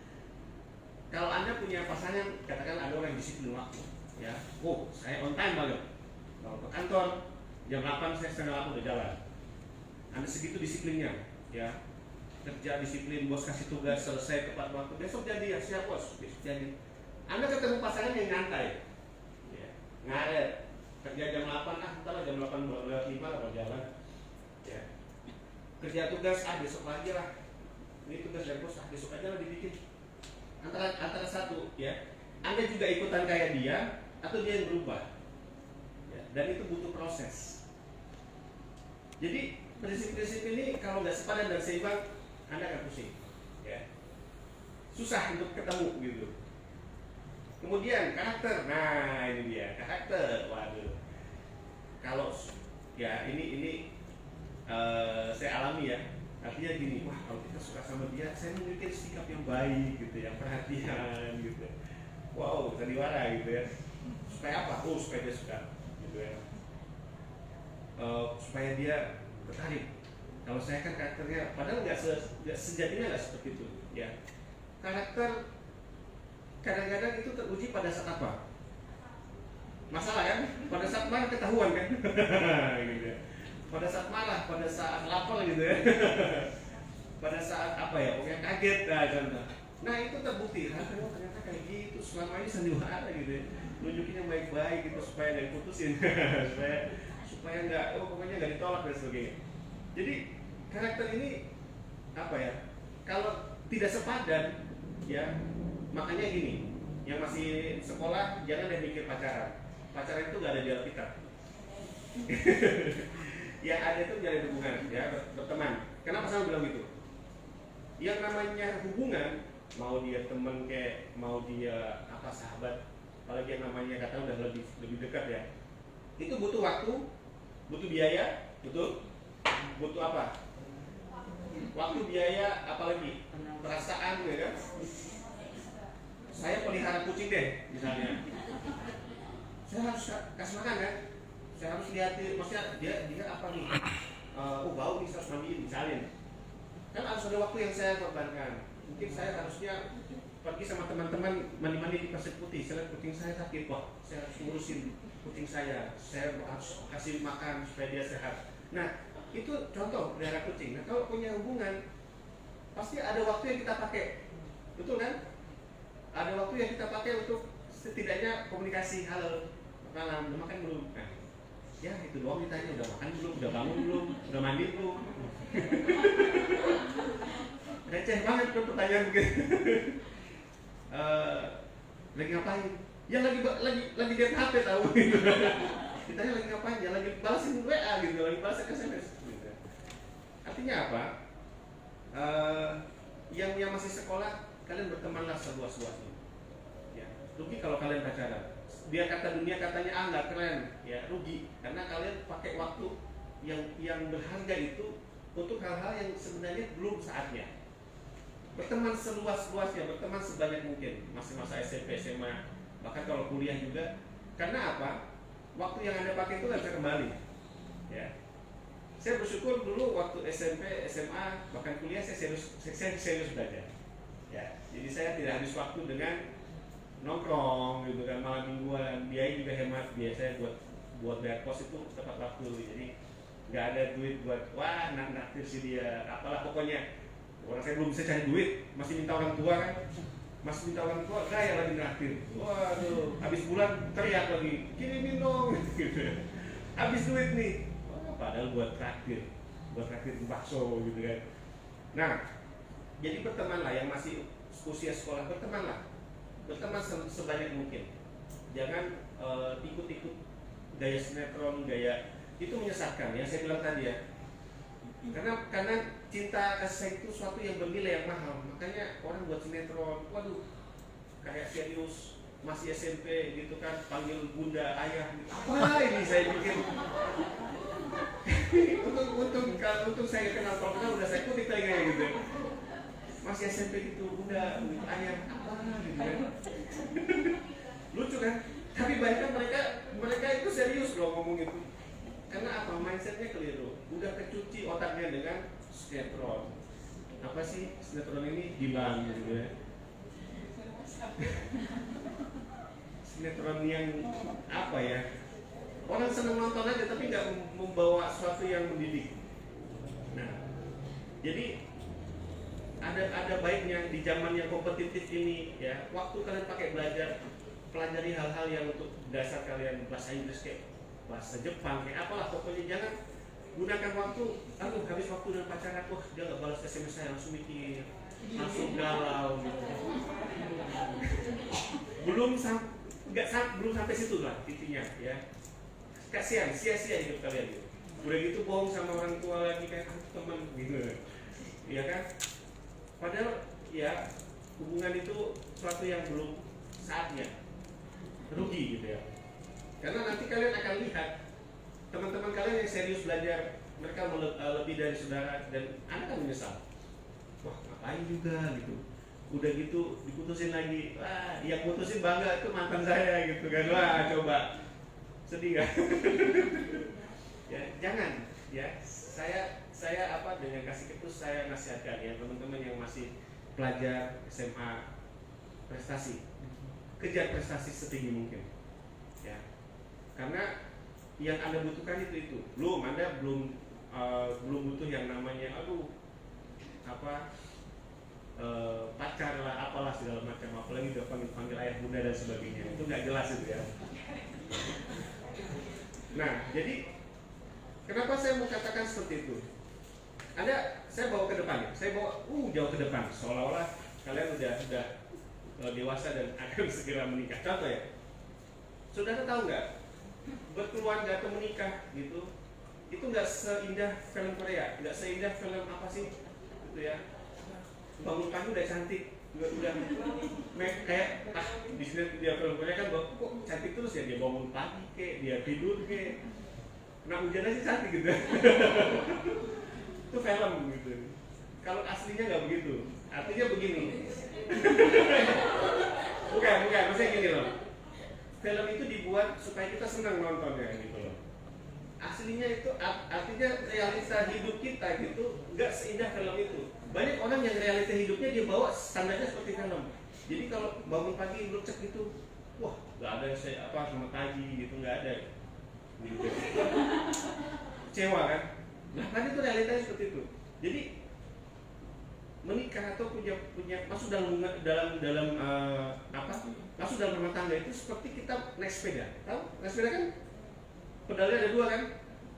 Kalau Anda punya pasangan, katakan ada orang yang disiplin waktu, ya, oh saya on time banget. Kalau ke kantor jam 8 saya setengah 8 udah jalan. Anda segitu disiplinnya, ya. Kerja disiplin, bos kasih tugas selesai tepat waktu, besok jadi ya, siap bos, besok jadi. Anda ketemu pasangan yang nyantai, ya, ngaret, kerja jam 8, entar jam 8 lewat 5 lah jalan, ya. Kerja tugas, besok lagi lah. Ini tugas dari bos, besok aja lah dibikin. Antara satu, ya. Anda juga ikutan kayak dia, atau dia yang berubah, ya. Dan itu butuh proses. Jadi prinsip-prinsip ini kalau nggak sepadan dan seimbang, Anda akan pusing, ya. Susah untuk ketemu gitu. Kemudian karakter, nah ini dia karakter. Waduh, kalau ya ini saya alami ya. Artinya gini, wah kalau kita suka sama dia, saya memiliki sikap yang baik gitu ya, perhatian gitu. Wow, sandiwara gitu ya. Supaya apa? Oh supaya dia suka gitu ya. Supaya dia tertarik. Kalau saya kan karakternya, padahal nggak sejatinya nggak seperti itu ya. Karakter kadang-kadang itu teruji pada saat apa? Masalah kan? Pada saat marah ketahuan kan? Gitu ya. Pada saat marah, pada saat lapar gitu ya. Pada saat apa ya? Pokoknya kaget nah, contoh. Nah itu terbukti. Ternyata kayak gitu. Selama ini sandiwara gitu ya. Nunjukin yang baik-baik gitu supaya nggak diputusin, supaya nggak, pokoknya nggak ditolak dan sebagainya. Jadi karakter ini apa ya? Kalau tidak sepadan, ya makanya gini. Yang masih sekolah jangan deh mikir pacaran. Pacaran itu nggak ada di Alkitab. Yang ada itu menjalin hubungan, ya berteman. Kenapa saya bilang gitu? Yang namanya hubungan, mau dia teman kayak, mau dia apa sahabat, apalagi yang namanya kata udah lebih dekat ya. Itu butuh waktu, butuh biaya, butuh apa? Waktu, biaya, apalagi perasaan, ya kan? Saya pelihara kucing deh, misalnya. Saya harus kasih makan kan? saya harus lihat, maksudnya dia apa nih, oh bau nih, saya harus mandiin misalnya. Kan harus ada waktu yang saya korbankan. Mungkin saya harusnya pergi sama teman-teman mandi-mandi di Pasir Putih. Saya lihat kucing saya sakit, wah saya harus ngurusin kucing saya harus kasih makan supaya dia sehat. Nah itu contoh pelihara kucing. Nah kalau punya hubungan pasti ada waktu yang kita pakai, betul kan? Ada waktu yang kita pakai untuk setidaknya komunikasi, halo malam, udah makan belum? Nah, ya itu doang ditanya, udah makan belum, udah bangun belum, udah mandi belum? Receh banget tuh pertanyaan begitu. Lagi ngapain? Ya lagi lihat HP tahu gitu. Ditanya lagi ngapain? Ya lagi balasin WA gitu, lagi balasin SMS gitu. Artinya apa? Yang masih sekolah, kalian bertemanlah seluas-luasnya. Ya, rugi kalau kalian pacaran. Dia kata dunia katanya nggak keren, ya rugi karena kalian pakai waktu yang berharga itu untuk hal-hal yang sebenarnya belum saatnya. Berteman seluas-luasnya, berteman sebanyak mungkin, masa-masa SMP, SMA, bahkan kalau kuliah juga. Karena apa? Waktu yang Anda pakai itu nggak bisa kembali. Ya. Saya bersyukur dulu waktu SMP, SMA, bahkan kuliah saya serius belajar. Ya. Jadi saya tidak habis waktu dengan nongkrong gitu kan, malam mingguan, biaya juga hemat, biasanya buat bayar kos itu tepat waktu. Jadi nggak ada duit buat wah naktir si dia, apalah pokoknya. Orang saya belum bisa cari duit, masih minta orang tua kan, gaya lagi naktir. Waduh, habis bulan teriak lagi, kirimin dong, gitu. Habis duit nih, padahal buat traktir bakso gitu kan. Nah, jadi bertemanlah yang masih usia sekolah, berteman sebanyak mungkin. Jangan ikut-ikut gaya sinetron, gaya itu menyesatkan ya. Saya bilang tadi ya. Karena cinta kasih sayang itu suatu yang bernilai yang mahal. Makanya orang buat sinetron, waduh, kayak serius masih SMP gitu kan, panggil bunda, ayah, apa ini saya bikin. Untuk saya kenal, kalau udah saya kutip telinga gitu. Masih SMP gitu, bunda, ayah, apa gitu kan. Lucu kan? Tapi bayangkan mereka itu serius loh ngomong itu. Karena apa? Mindsetnya keliru. Udah kecuci otaknya dengan sinetron. Apa sih sinetron ini? Gilang gitu ya. Sinetron yang apa ya? Orang senang nonton aja tapi nggak membawa sesuatu yang mendidik. Nah, jadi ada baiknya di zaman yang kompetitif ini ya. Waktu kalian pakai belajar, pelajari hal-hal yang untuk dasar kalian, bahasa Inggris kayak bahasa Jepang kayak apalah, pokoknya jangan gunakan waktu. Habis waktu dengan pacaran, wah dia nggak balas SMS saya, langsung mikir, langsung galau gitu. belum sampai situ lah intinya ya. Kasihan, sia-sia hidup kalian gitu. Udah gitu bohong sama orang tua lagi kayak teman gitu, ya kan? Padahal ya hubungan itu sesuatu yang belum saatnya, rugi gitu ya. Karena nanti kalian akan lihat teman-teman kalian yang serius belajar, mereka lebih dari saudara, dan Anda akan menyesal. Wah ngapain juga gitu. Udah gitu diputusin lagi, wah yang putusin bangga itu mantan saya gitu kan. Wah coba, sedih gak? Ya jangan ya. Saya apa dengan kasih ketus saya nasihatkan ya teman-teman yang masih pelajar SMA, prestasi, kejar prestasi setinggi mungkin ya. Karena yang Anda butuhkan itu Anda belum butuh yang namanya pacar lah, apalah segala macam, apalagi udah panggil ayah bunda dan sebagainya, itu nggak jelas itu ya. Nah jadi kenapa saya mau katakan seperti itu? Saya bawa ke depan ya, saya bawa jauh ke depan, seolah-olah kalian udah dewasa dan akan segera menikah. Contoh ya, saudara tahu nggak, berkeluarga atau menikah gitu, itu nggak seindah film Korea, nggak seindah film apa sih, gitu ya. Bangun pagi udah cantik, udah kayak di sini dia film Korea kan kok cantik terus ya, dia bangun pagi kayak dia tidur kayak kena hujan aja cantik gitu. Itu film gitu. Kalau aslinya nggak begitu. Artinya begini. bukan, maksudnya gini loh. Film itu dibuat supaya kita senang nontonnya gitu loh. aslinya itu artinya realita hidup kita gitu nggak seindah film itu. Banyak orang yang realita hidupnya dia bawa standarnya seperti film. Jadi kalau bangun pagi lucek gitu, wah nggak ada saya apa sama pagi gitu, nggak ada gitu. Kecewa kan? Nah kan itu realitanya seperti itu. Jadi menikah atau punya masuk dalam masuk dalam rumah tangga itu seperti kita naik sepeda. Tahu naik sepeda kan pedalnya ada 2 kan?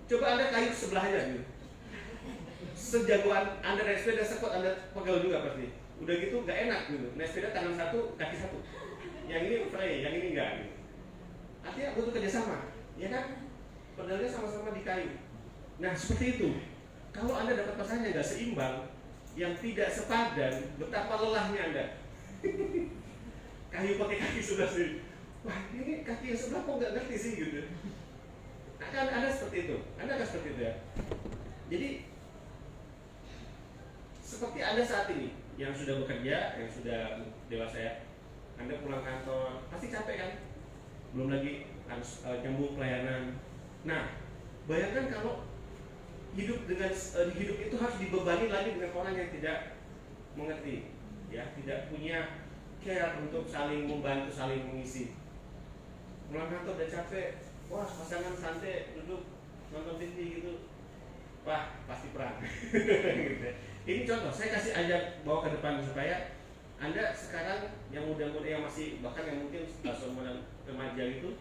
Coba Anda kayu sebelah aja gitu. Sejagoan Anda naik sepeda sekut Anda pegal juga pasti. Udah gitu nggak enak gitu. Naik sepeda tangan 1 kaki 1. Yang ini free, yang ini enggak gitu. Artinya butuh kerjasama, ya kan? Pedalnya sama-sama di kayu. Nah seperti itu. Kalau Anda dapat pasangan yang nggak seimbang, yang tidak sepadan, betapa lelahnya Anda. Kayu pakai kaki sebelah sendiri. Wah ini kaki yang sebelah kok nggak ngerti sih gitu. Akan ada seperti itu, Anda akan seperti itu ya. Jadi seperti Anda saat ini yang sudah bekerja, yang sudah dewasa ya, Anda pulang kantor pasti capek kan? Belum lagi harus nyambung pelayanan. Nah, bayangkan kalau hidup itu harus dibebani lagi dengan orang yang tidak mengerti, ya, tidak punya care untuk saling membantu, saling mengisi. Pulang kantor udah capek, wah pasangan santai duduk nonton TV gitu, wah pasti perang. Gitu. Ini contoh, saya kasih ajak bawa ke depan supaya Anda sekarang yang muda-muda yang masih bahkan yang mungkin seumuran remaja gitu,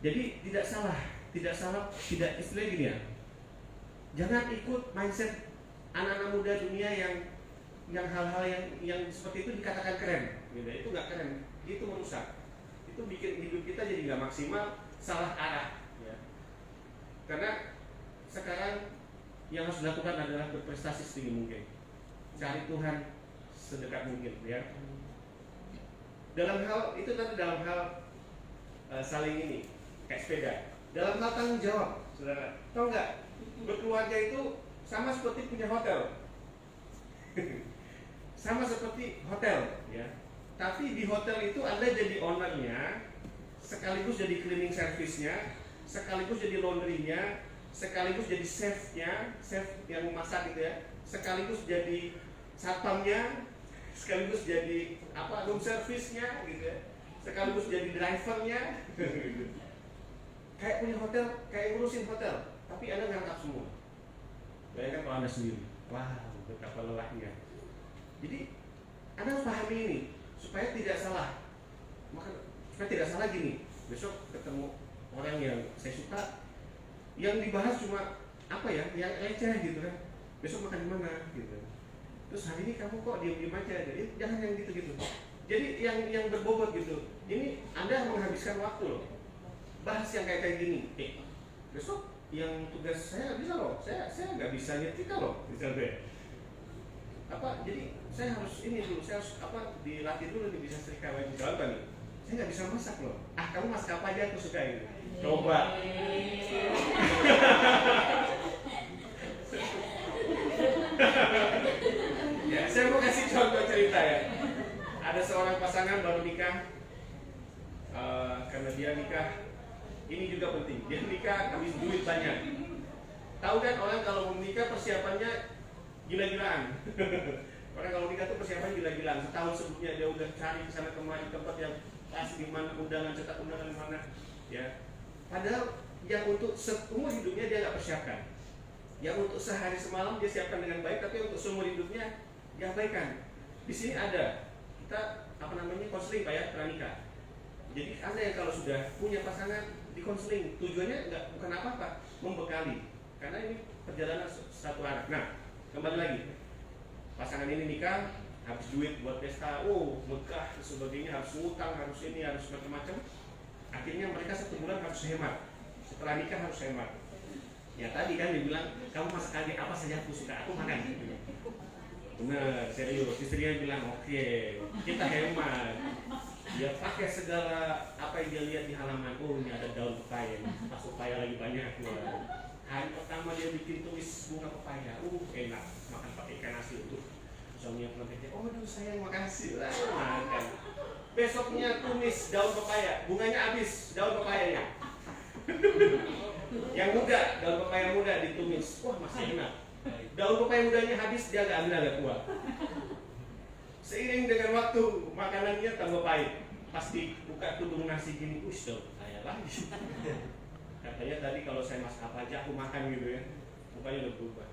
jadi tidak salah, tidak istilahnya gini ya. Jangan ikut mindset anak-anak muda dunia yang hal-hal yang seperti itu dikatakan keren, gitu. Itu nggak keren, itu merusak, itu bikin hidup kita jadi nggak maksimal, salah arah, ya. Karena sekarang yang harus dilakukan adalah berprestasi setinggi mungkin, cari Tuhan sedekat mungkin, ya. Dalam hal itu tadi dalam hal saling ini kayak sepeda. Dalam hal tanggung jawab, saudara, tahu nggak? Berkeluarga itu sama seperti punya hotel. Sama seperti hotel, ya. Tapi di hotel itu Anda jadi ownernya, sekaligus jadi cleaning service-nya, sekaligus jadi laundry-nya, sekaligus jadi chef-nya, chef yang memasak gitu ya, sekaligus jadi satpamnya, sekaligus jadi room service-nya gitu ya, sekaligus jadi driver-nya. Kayak punya hotel, kayak ngurusin hotel, tapi Anda ngangkat semua. Bayangkan kalau Anda sendiri, wah betapa lelahnya. Jadi Anda harus pahami ini supaya tidak salah. Maka supaya tidak salah gini, besok ketemu orang yang saya suka, yang dibahas cuma yang receh gitu kan. Besok makan di mana gitu. Terus hari ini kamu kok diam-diam aja, jadi jangan yang gitu-gitu. Jadi yang berbobot gitu. Ini Anda menghabiskan waktu loh. Bahas yang kayak gini. Besok yang tugas saya nggak bisa loh. Saya nggak bisa nyetrika loh, misalnya. Jadi saya harus ini dulu, saya harus dilatih dulu nih bisa setrika lagi. Contoh nih, saya nggak bisa masak loh. Kamu masak apa aja aku suka ini. Coba. Ya, saya mau kasih contoh cerita ya. Ada seorang pasangan baru nikah, karena dia nikah, ini juga penting. Dia nikah habis duit banyak. Tahu kan orang kalau mau nikah persiapannya gila-gilaan. Orang kalau nikah tuh persiapan gila-gilaan. Setahun sebelumnya dia udah cari kesana kemari tempat yang pas di mana, undangan, cetak undangan di mana, ya. Padahal yang untuk seumur hidupnya dia nggak persiapkan. Yang untuk sehari semalam dia siapkan dengan baik, tapi untuk seumur hidupnya dia abaikan. Di sini ada kita konseling Pak ya, pranikah. Jadi Anda yang kalau sudah punya pasangan di konseling, tujuannya bukan apa-apa, membekali. Karena ini perjalanan satu arah. Nah, kembali lagi. Pasangan ini nikah, habis duit buat pesta, megah dan sebagainya, harus ngutang, harus ini, harus macam-macam. Akhirnya mereka 1 bulan harus hemat. Setelah nikah harus hemat. Ya tadi kan dia bilang, kamu masak aja apa saja aku suka, aku makan. Benar, serius. Istrinya bilang, oke, kita hemat. Dia pakai segala apa yang dia lihat di halaman. Ini ada daun pepaya, pas pepaya lagi banyak. Hari pertama dia bikin tumis bunga pepaya, enak, makan pakai ikan asin tuh. Suaminya pelentenya, aduh sayang makasih lah, makan. Besoknya tumis daun pepaya, bunganya habis, daun pepayanya. Yang muda, daun pepaya muda ditumis, wah masih enak. Daun pepaya mudanya habis, dia agak tua. Seiring dengan waktu, makanannya tambah pahit. Pasti buka tudung nasi gini, daun saya lagi. Katanya tadi kalau saya masak apa aja aku makan gitu ya. Mukanya udah berubah.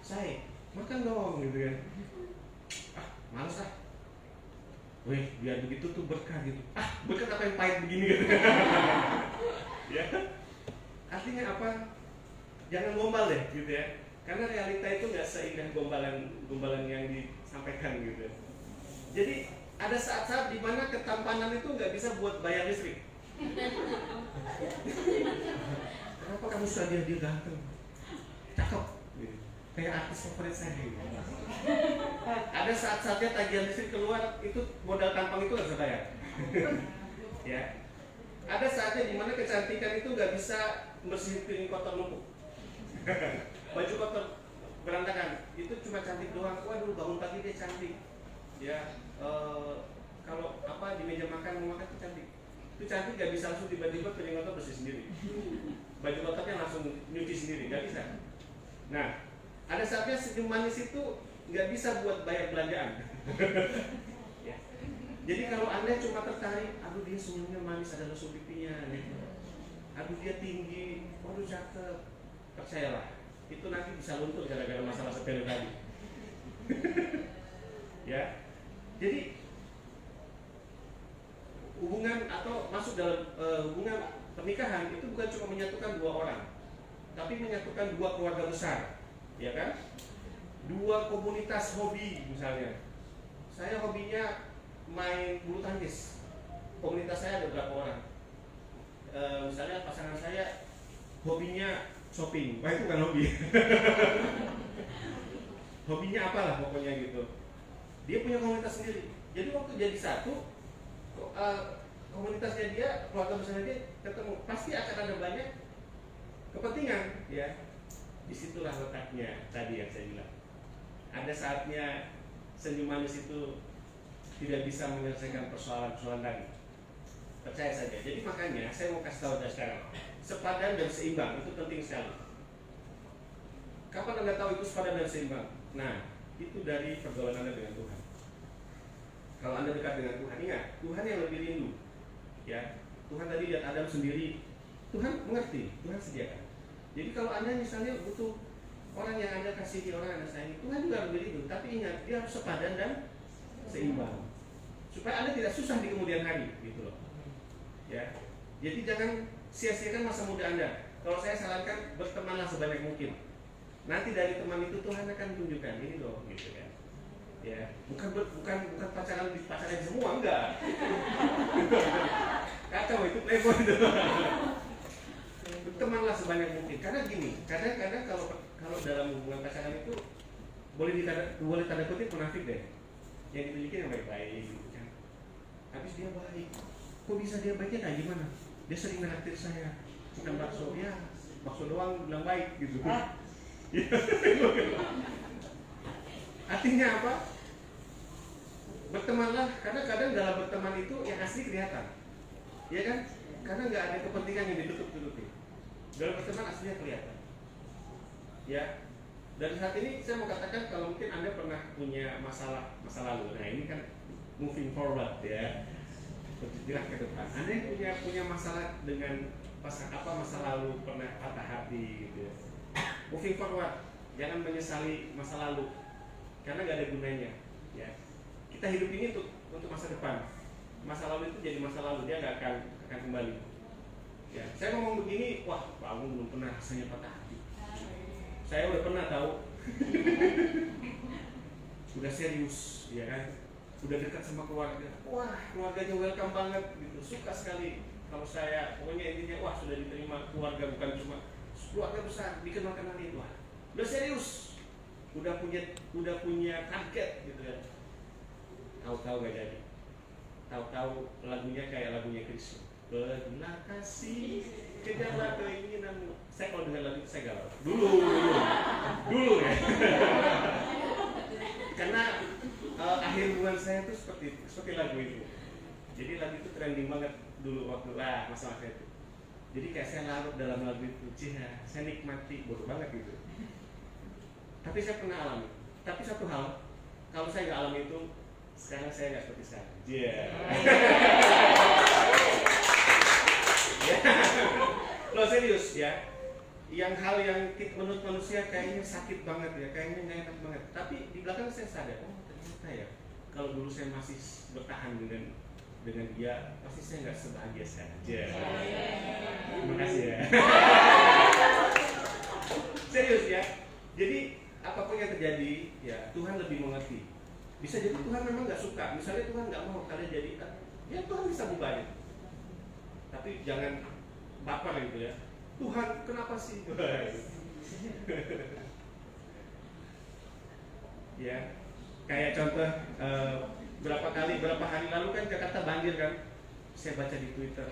Saya makan dong gitu ya. Males ah. Weh, biar begitu tuh berkah gitu. Berkah apa yang pahit begini gitu. Ya. Artinya apa? Jangan gombal deh gitu ya. Karena realita itu nggak seindah gombalan yang disampaikan gitu. Jadi ada saat-saat di mana ketampanan itu nggak bisa buat bayar listrik. Kenapa kamu suka dia ganteng, cakep, gitu. Kayak artis favorit saya. Gitu. Ada saat-saatnya tagihan listrik keluar, itu modal tampang itu nggak bisa bayar. Ya. Ada saatnya di mana kecantikan itu nggak bisa bersihin piring kotor numpuk. Baju kotor berantakan, itu cuma cantik doang. Waduh, bangun pagi dia cantik. Ya, kalau di meja makan mau makan itu cantik. Itu cantik gak bisa langsung tiba-tiba piring kotor bersih sendiri. Baju kotornya langsung nyuci sendiri, gak bisa. Nah, ada saatnya senyum manis itu gak bisa buat bayar belanjaan. Ya. Jadi kalau Anda cuma tertarik, aduh dia senyumnya manis, ada lesung pipinya, gitu. Aduh dia tinggi, waduh cakep. Percayalah, itu nanti bisa luntur gara-gara masalah sepele tadi. Ya, jadi hubungan atau masuk dalam hubungan pernikahan itu bukan cuma menyatukan dua orang, tapi menyatukan dua keluarga besar, ya kan? Dua komunitas hobi misalnya. Saya hobinya main bulu tangkis. Komunitas saya ada berapa orang? Misalnya pasangan saya hobinya shopping, itu bukan hobi. Hobinya apalah pokoknya gitu. Dia punya komunitas sendiri. Jadi waktu jadi satu, komunitasnya dia, keluarga besarnya dia ketemu, pasti akan ada banyak kepentingan, ya. Disitulah letaknya tadi yang saya bilang. Ada saatnya senyum manis itu tidak bisa menyelesaikan persoalan-persoalan tadi. Percaya saja. Jadi makanya saya mau kasih tahu Anda sekarang, sepadan dan seimbang itu penting sekali. Kapan Anda tahu itu sepadan dan seimbang? Nah, itu dari pergaulan Anda dengan Tuhan. Kalau Anda dekat dengan Tuhan, ingat, Tuhan yang lebih rindu. Ya, Tuhan tadi lihat Adam sendiri, Tuhan mengerti, Tuhan sediakan. Jadi kalau Anda misalnya butuh orang yang Anda kasihi, orang yang Anda sayangi, Tuhan juga lebih rindu. Tapi ingat, dia harus sepadan dan seimbang. Supaya Anda tidak susah di kemudian hari, gitu loh. Ya, jadi jangan sia-siakan masa muda Anda. Kalau saya sarankan, bertemanlah sebanyak mungkin. Nanti dari teman itu Tuhan akan tunjukkan ini loh, gitu kan. Ya, bukan pacaran semua, enggak. Kacau itu playboy itu. Bertemanlah sebanyak mungkin. Karena gini, kadang-kadang kalau dalam hubungan pacaran itu boleh tanda kutip munafik deh. Yang dimiliki yang baik-baik, gitu kan. Habis dia baik. Kok bisa dia baiknya kayak gimana? Dia sering menaktir saya. Bukan bakso, ya bakso doang bilang baik gitu. Artinya apa? Bertemanlah, karena kadang dalam berteman itu yang asli kelihatan, ya kan? Karena nggak ada kepentingan yang ditutup-tutupi. Dalam berteman aslinya kelihatan. Ya, dan saat ini saya mau katakan kalau mungkin Anda pernah punya masa lalu. Nah ini kan moving forward ya, bergerak ke depan. Anda yang punya masalah dengan masa lalu, pernah patah hati gitu ya. Moving forward, jangan menyesali masa lalu karena nggak ada gunanya. Ya, kita hidup ini untuk masa depan. Masa lalu itu jadi masa lalu, dia nggak akan kembali. Ya, saya ngomong begini, wah, kamu belum pernah rasanya patah hati. Saya udah pernah tahu. Udah serius, ya kan? Udah dekat sama keluarga. Wah, keluarganya welcome banget gitu. Suka sekali kalau saya, pokoknya intinya wah sudah diterima keluarga, bukan cuma keluarga besar, dikenal-kenalin. Wah, udah serius. Udah punya target gitu ya. Tahu-tahu gak jadi. Tahu-tahu lagunya kayak lagunya Kristus. Berilah kasih, kejarlah keinginanmu. Saya kalau dengar lagu itu saya galau. Dulu ya. Karena akhir hubungan saya itu seperti lagu itu. Jadi lagu itu trending banget dulu waktu masa-masa itu. Jadi kayak saya larut dalam lagu itu, saya nikmati, bodoh banget gitu. Tapi saya pernah alami. Tapi satu hal, kalau saya nggak alami itu, sekarang saya nggak seperti sekarang. Loh serius ya. Yang hal yang menurut manusia kayaknya sakit banget ya, kayaknya nggak enak banget. Tapi di belakang saya sadar, oh ternyata ya, kalau dulu saya masih bertahan dengan dia, pasti saya nggak sebahagia sekarang. Terima kasih ya. Serius ya. Jadi apapun yang terjadi, ya Tuhan lebih mengerti. Bisa jadi Tuhan memang nggak suka. Misalnya Tuhan nggak mau kalian jadi, ya Tuhan bisa bubarin. Tapi jangan baper gitu ya. Tuhan kenapa sih? Ya, kayak contoh berapa hari lalu kan Jakarta banjir kan? Saya baca di Twitter,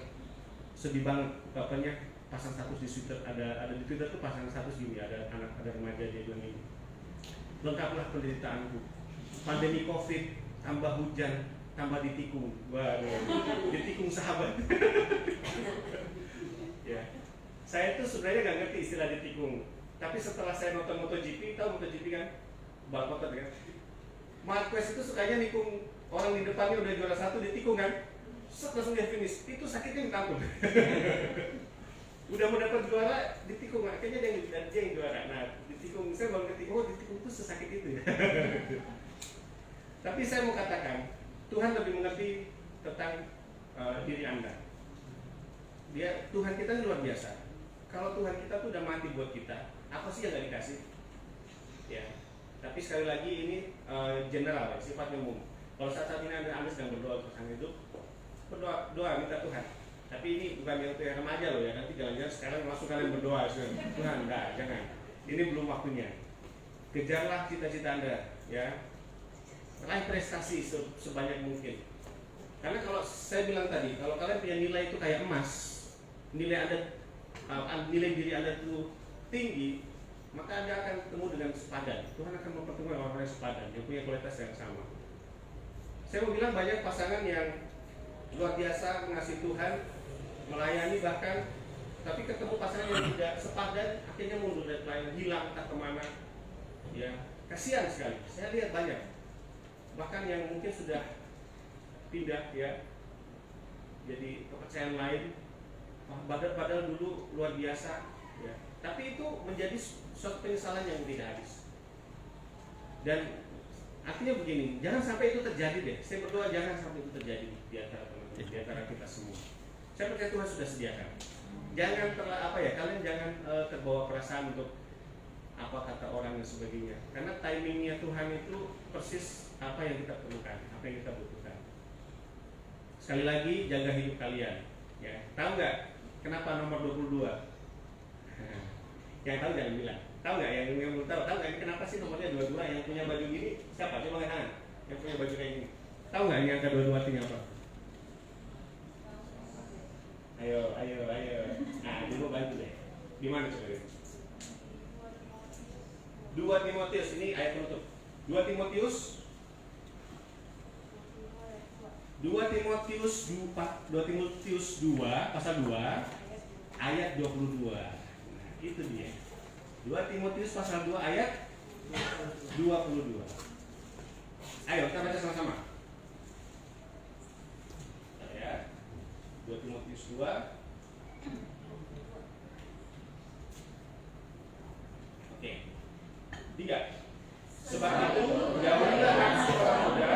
sedih banget bapaknya pasang status di Twitter, ada di Twitter tuh pasang status gini, ada remaja dia bilang ini, lengkaplah penderitaanku, pandemi COVID, tambah hujan, tambah ditikung, ditikung sahabat. Ya, saya tuh sebenarnya nggak ngerti istilah ditikung, tapi setelah saya nonton MotoGP, tahu MotoGP kan, balap motor kan, Marquez itu sukanya nikung orang di depannya udah juara 1 ditikung kan, langsung dia finish, itu sakitnya minta ampun. Udah mau dapat juara ditikung, akhirnya dia yang juara. Nah, ditikung, saya baru ngerti, oh ditikung itu sesakit itu ya. Tapi saya mau katakan, Tuhan lebih mengerti tentang diri Anda. Tuhan kita luar biasa. Kalau Tuhan kita tuh udah mati buat kita, apa sih yang gak dikasih? Ya. Tapi sekali lagi ini general, ya, sifatnya umum. Kalau saat ini Anda sedang berdoa untuk sang hidup, doa minta Tuhan. Tapi ini bukan yang remaja loh ya. Nanti jangan-jangan sekarang langsung kalian berdoa, Tuhan, enggak, jangan. Ini belum waktunya. Kejarlah cita-cita Anda, ya. Raih prestasi sebanyak mungkin. Karena kalau saya bilang tadi, kalau kalian punya nilai itu kayak emas, nilai diri Anda itu tinggi, maka Anda akan ketemu dengan sepadan. Tuhan akan mempertemukan orang-orang yang sepadan, yang punya kualitas yang sama. Saya mau bilang banyak pasangan yang luar biasa mengasihi Tuhan, melayani bahkan, tapi ketemu pasangan yang tidak sepadan, akhirnya mundur dari pelayanan, hilang entah kemana. Ya, kasihan sekali. Saya lihat banyak, bahkan yang mungkin sudah pindah ya, jadi kepercayaan lain. Padahal dulu luar biasa, ya. Tapi itu menjadi suatu penyesalan yang tidak habis. Dan artinya begini, jangan sampai itu terjadi deh. Saya berdoa jangan sampai itu terjadi di antara teman-teman, di antara kita semua. Saya percaya Tuhan sudah sediakan. Jangan kalian jangan terbawa perasaan untuk apa kata orang dan sebagainya. Karena timingnya Tuhan itu persis apa yang kita perlukan, apa yang kita butuhkan. Sekali lagi jaga hidup kalian. Ya, tahu nggak kenapa nomor 22? Yang tahu jangan bilang. Tahu nggak yang belum tahu? Tahu nggak ini kenapa sih nomornya 22? Yang punya baju gini siapa? Coba angkat tangan. Yang punya baju kayak gini. Tahu nggak ini angka 22 artinya apa? Ayo. Nah, dulu bantu deh. Di mana coba? 2 Timotius ini ayat penutup. 2 Timotius 2 Timotius 2 pasal 2 ayat 22. Nah, itu dia. 2 Timotius pasal 2 ayat 22. Ayo kita baca sama-sama. Ya. 2 Timotius 2. Oke. 3. Sebab itu jauhilah nafsu orang muda,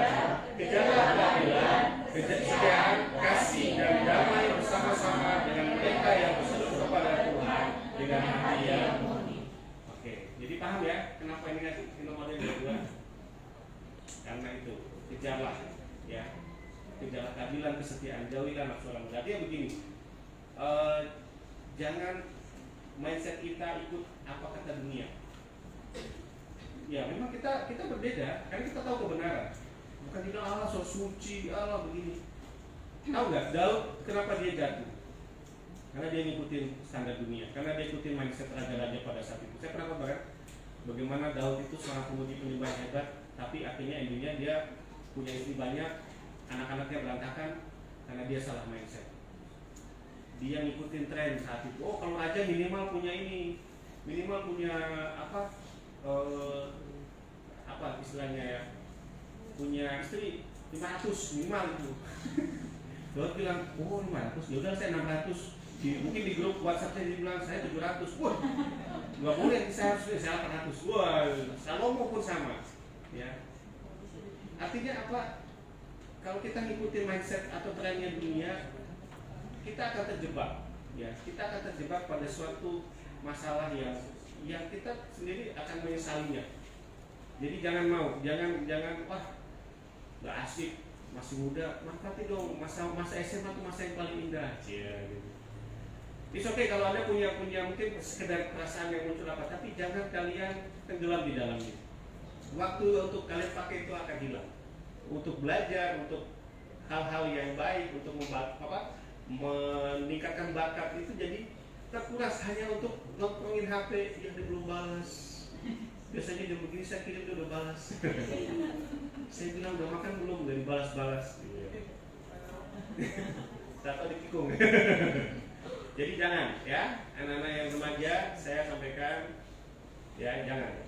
kejarlah keadilan, kesetiaan, kasih dan damai bersama-sama dengan mereka yang berseru kepada Tuhan dengan hati yang murni. Oke, jadi paham ya kenapa ini nomornya 22? Karena itu kejarlah, ya, kejarlah keadilan, kesetiaan, jauhilah nafsu orang muda. Artinya begini, jangan mindset kita ikut apa kata dunia. Ya memang kita berbeda, karena kita tahu kebenaran. Bukan bilang Allah so suci, Allah begini. Tahu nggak Daud kenapa dia jatuh? Karena dia ngikutin standar dunia, karena dia ikutin mindset raja-raja pada saat itu. Saya pernah kabar bagaimana Daud itu seorang pemuji penyembah hebat, tapi akhirnya endingnya dia punya istri banyak, anak-anaknya berantakan karena dia salah mindset. dia ngikutin tren saat itu. Oh, kalau raja minimal punya ini, minimal punya apa istilahnya ya, punya istri 500 minimal itu. Daud bilang, oh 500, ya udah saya 600. Mungkin di grup WhatsApp saya dibilang saya 700. Wah, nggak boleh, saya harus 800. Wah, Salomo pun sama. Ya, artinya apa? Kalau kita ngikutin mindset atau trennya dunia, kita akan terjebak. Ya, kita akan terjebak pada suatu masalah yang kita sendiri akan menyesalinya. Jadi jangan wah nggak asik, masih muda, manfaati dong masa SMA itu masa yang paling indah. Ya, gitu. It's okay kalau Anda punya mungkin sekedar perasaan yang muncul apa, tapi jangan kalian tenggelam di dalamnya. Waktu untuk kalian pakai itu akan hilang. Untuk belajar, untuk hal-hal yang baik, untuk meningkatkan bakat itu jadi terkuras hanya untuk nongkrongin HP yang dia belum balas. Biasanya jam begini saya kirim dia udah balas. Saya bilang udah makan belum, udah dibalas-balas. Atau dikikung. Jadi jangan ya, anak-anak yang remaja saya sampaikan ya jangan.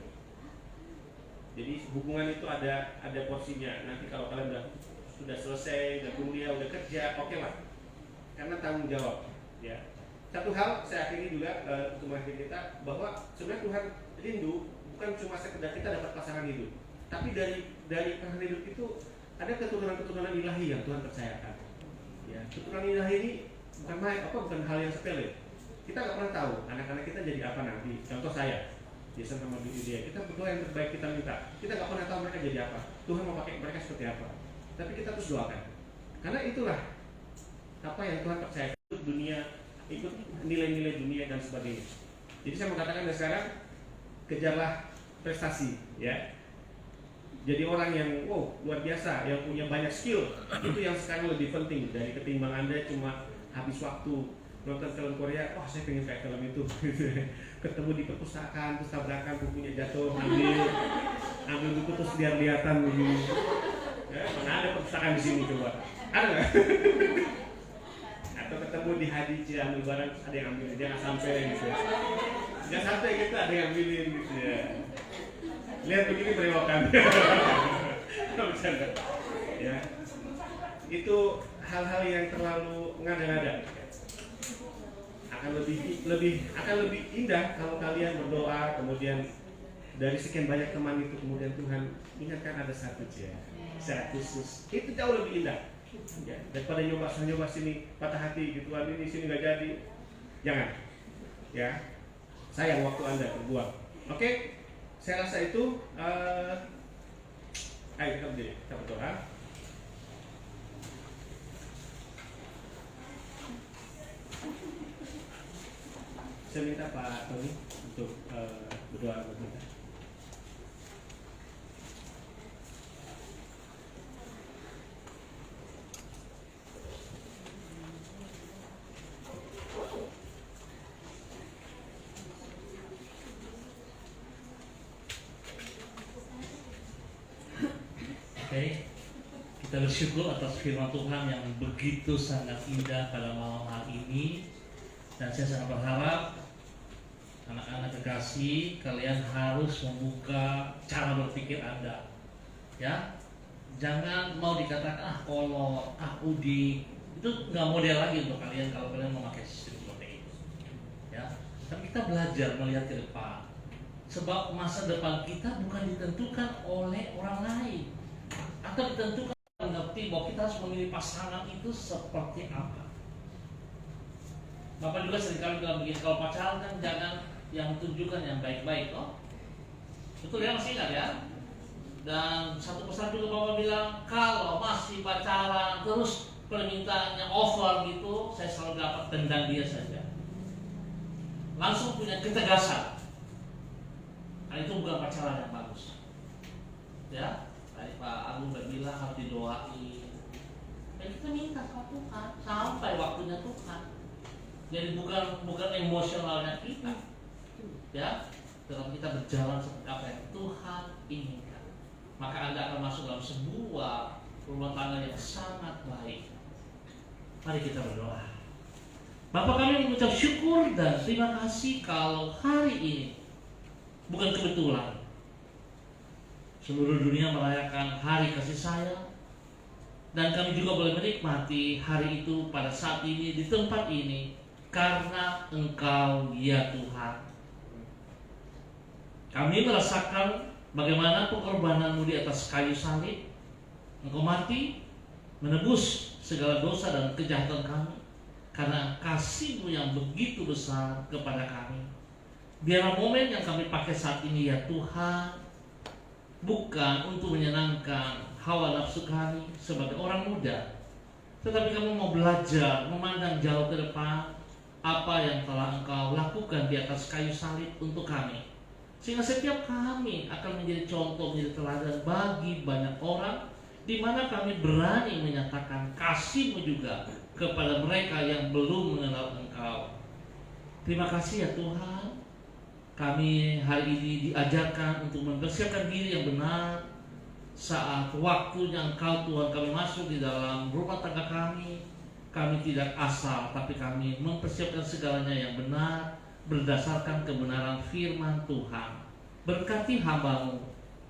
Jadi hubungan itu ada porsinya. Nanti kalau kalian sudah selesai, udah kuliah, udah kerja, oke lah. Karena tanggung jawab. Ya. Satu hal saya akhiri juga untuk mengakhiri kita bahwa sebenarnya Tuhan rindu bukan cuma sekedar kita dapat pasangan hidup, tapi dari pasangan hidup itu ada keturunan-keturunan ilahi yang Tuhan percayakan. Ya, keturunan ilahi ini bukan hal yang sepele. Kita nggak pernah tahu anak-anak kita jadi apa nanti. Contoh saya, Jason sama dia, kita berdoa yang terbaik kita minta. Kita nggak pernah tahu mereka jadi apa. Tuhan mau pakai mereka seperti apa. Tapi kita terus doakan. Karena itulah apa yang Tuhan percayakan. Ikut dunia, ikut nilai-nilai dunia dan sebagainya. Jadi saya mengatakan dari sekarang kejarlah prestasi, ya. Jadi orang yang luar biasa, yang punya banyak skill, itu yang sekarang lebih penting dari ketimbang Anda cuma habis waktu nonton film Korea. Wah, saya pengen kayak film itu. Ketemu di perpustakaan, terus tabrakan bukunya jatuh, ambil buku terus lihat-lihatan begini. Ya, mana ada perpustakaan di sini coba? Ada nggak? Atau ketemu di Hadi, ambil barang, ada yang ambil, dia nggak sampai gitu. Jangan sampai gitu, ada yang ambilin gitu ya. Lihat begini berewokan. Bercanda. Ya. Itu hal-hal yang terlalu ngada-ngada. Akan lebih indah kalau kalian berdoa, kemudian dari sekian banyak teman itu kemudian Tuhan ingatkan ada satu secara khusus. Itu jauh lebih indah. Ya, daripada nyoba sini patah hati gituan ini sini nggak jadi. Jangan. Ya. Sayang waktu Anda terbuang. Oke? Saya rasa itu ayo kita berdiri, kita berdoa. Saya minta Pak Tony untuk berdoa buat kita. Oke, kita bersyukur atas firman Tuhan yang begitu sangat indah pada malam hari ini. Dan saya sangat berharap anak-anak kekasih, kalian harus membuka cara berpikir Anda. Ya, jangan mau dikatakan kolot, udik. Itu nggak model lagi untuk kalian kalau kalian memakai sistem seperti itu. Ya, tapi kita belajar melihat ke depan. Sebab masa depan kita bukan ditentukan oleh orang lain, atau ditentukan mengerti bahwa kita harus memilih pasangan itu seperti apa. Bapak juga seringkali bilang begini, kalau pacaran kan jangan yang tunjukkan yang baik-baik, betul ya, masih ingat ya? Dan satu pesan juga Bapak bilang, kalau masih pacaran terus permintaannya over gitu, saya selalu dapat tendang dia saja. Langsung punya ketegasan. Nah, itu bukan pacaran yang bagus. Ya, tadi Pak Agung bilang harus didoain. Dan kita minta sama Tuhan sampai waktunya Tuhan. Jadi bukan emosionalnya kita, ya, tetapi kita berjalan seperti apa yang Tuhan inginkan. Maka Anda akan masuk dalam sebuah rumah tangga yang sangat baik. Mari kita berdoa. Bapak, kami mengucap syukur dan terima kasih kalau hari ini bukan kebetulan seluruh dunia merayakan hari kasih sayang, dan kami juga boleh menikmati hari itu pada saat ini di tempat ini karena Engkau ya Tuhan. Kami merasakan bagaimana pengorbanan-Mu di atas kayu salib. Engkau mati menebus segala dosa dan kejahatan kami karena kasih-Mu yang begitu besar kepada kami. Biarlah momen yang kami pakai saat ini ya Tuhan bukan untuk menyenangkan hawa nafsu kami sebagai orang muda, tetapi kami mau belajar memandang jauh ke depan apa yang telah Engkau lakukan di atas kayu salib untuk kami, sehingga setiap kami akan menjadi contoh, menjadi teladan bagi banyak orang, di mana kami berani menyatakan kasih-Mu juga kepada mereka yang belum mengenal Engkau. Terima kasih ya Tuhan, kami hari ini diajarkan untuk mempersiapkan diri yang benar saat waktunya Engkau Tuhan kami masuk di dalam rumah tangga kami. Kami tidak asal, tapi kami mempersiapkan segalanya yang benar berdasarkan kebenaran firman Tuhan. Berkati hamba-Mu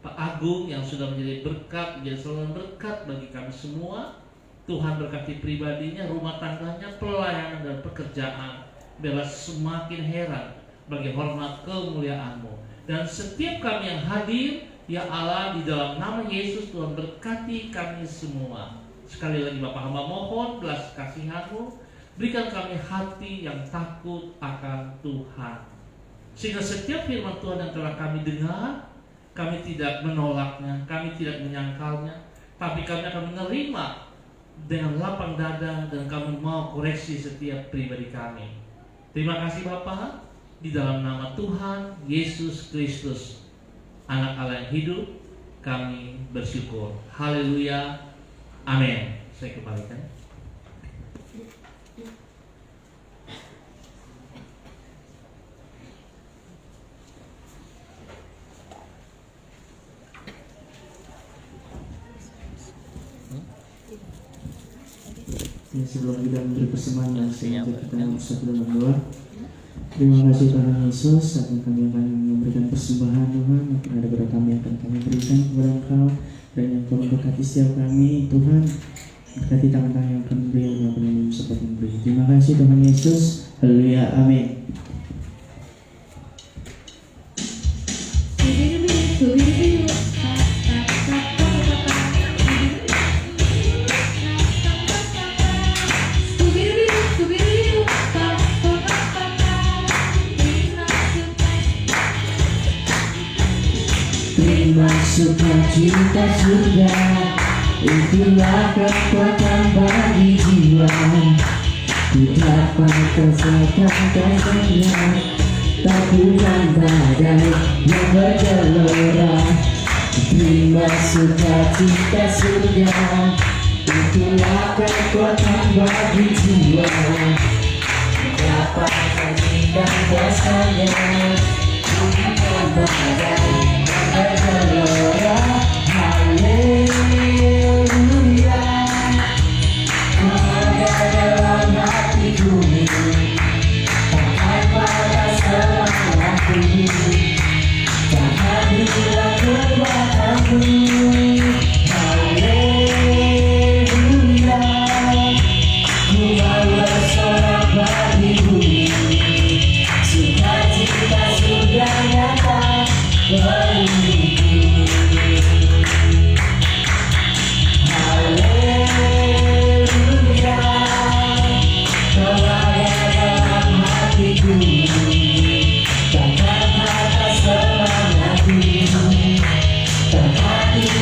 Pak Agung yang sudah menjadi berkat, menjadi saluran berkat bagi kami semua. Tuhan berkati pribadinya, rumah tangganya, pelayanan dan pekerjaan. Biarlah semakin heran bagi hormat kemuliaan-Mu. Dan setiap kami yang hadir, ya Allah, di dalam nama Yesus Tuhan berkati kami semua. Sekali lagi Bapak hamba mohon belas kasihan-Mu, berikan kami hati yang takut akan Tuhan, sehingga setiap firman Tuhan yang telah kami dengar, kami tidak menolaknya, kami tidak menyangkalnya, tapi kami akan menerima dengan lapang dada, dan kami mau koreksi setiap pribadi kami. Terima kasih Bapa, di dalam nama Tuhan Yesus Kristus, Anak Allah yang hidup, kami bersyukur. Haleluya, amin. Saya kembalikan. Sebelum kita memberi persembahan, saya ajak kita bersatu dalam doa. Terima kasih Tuhan Yesus, saat kami akan memberikan persembahan Tuhan, kepada kepada kami akan kami berikan kepada Engkau, dan yang Kau memberkati setiap kami Tuhan, berkati tangan-tangan yang akan memberi, yang akan sempat memberi. Terima kasih Tuhan Yesus, haleluya, amin. Terima sukacita surga, itulah kekuatan bagi jiwa. Ku dapat kesehatan kasihnya, tak bukan badai yang bergelora. Terima sukacita surga, itulah kekuatan bagi jiwa. Ku dapat kasihkan kasihnya, bukan badai bergelora. Haleluya, ada dalam hatiku, takkan pada semangatku, takkan bila kekuatanku. Haleluya, ku mau bersorak bagi bumi, sukacita sudah nyata bagiku. Haleluya, Kau ada dalam hatiku, takkan patah semangatku, tak hati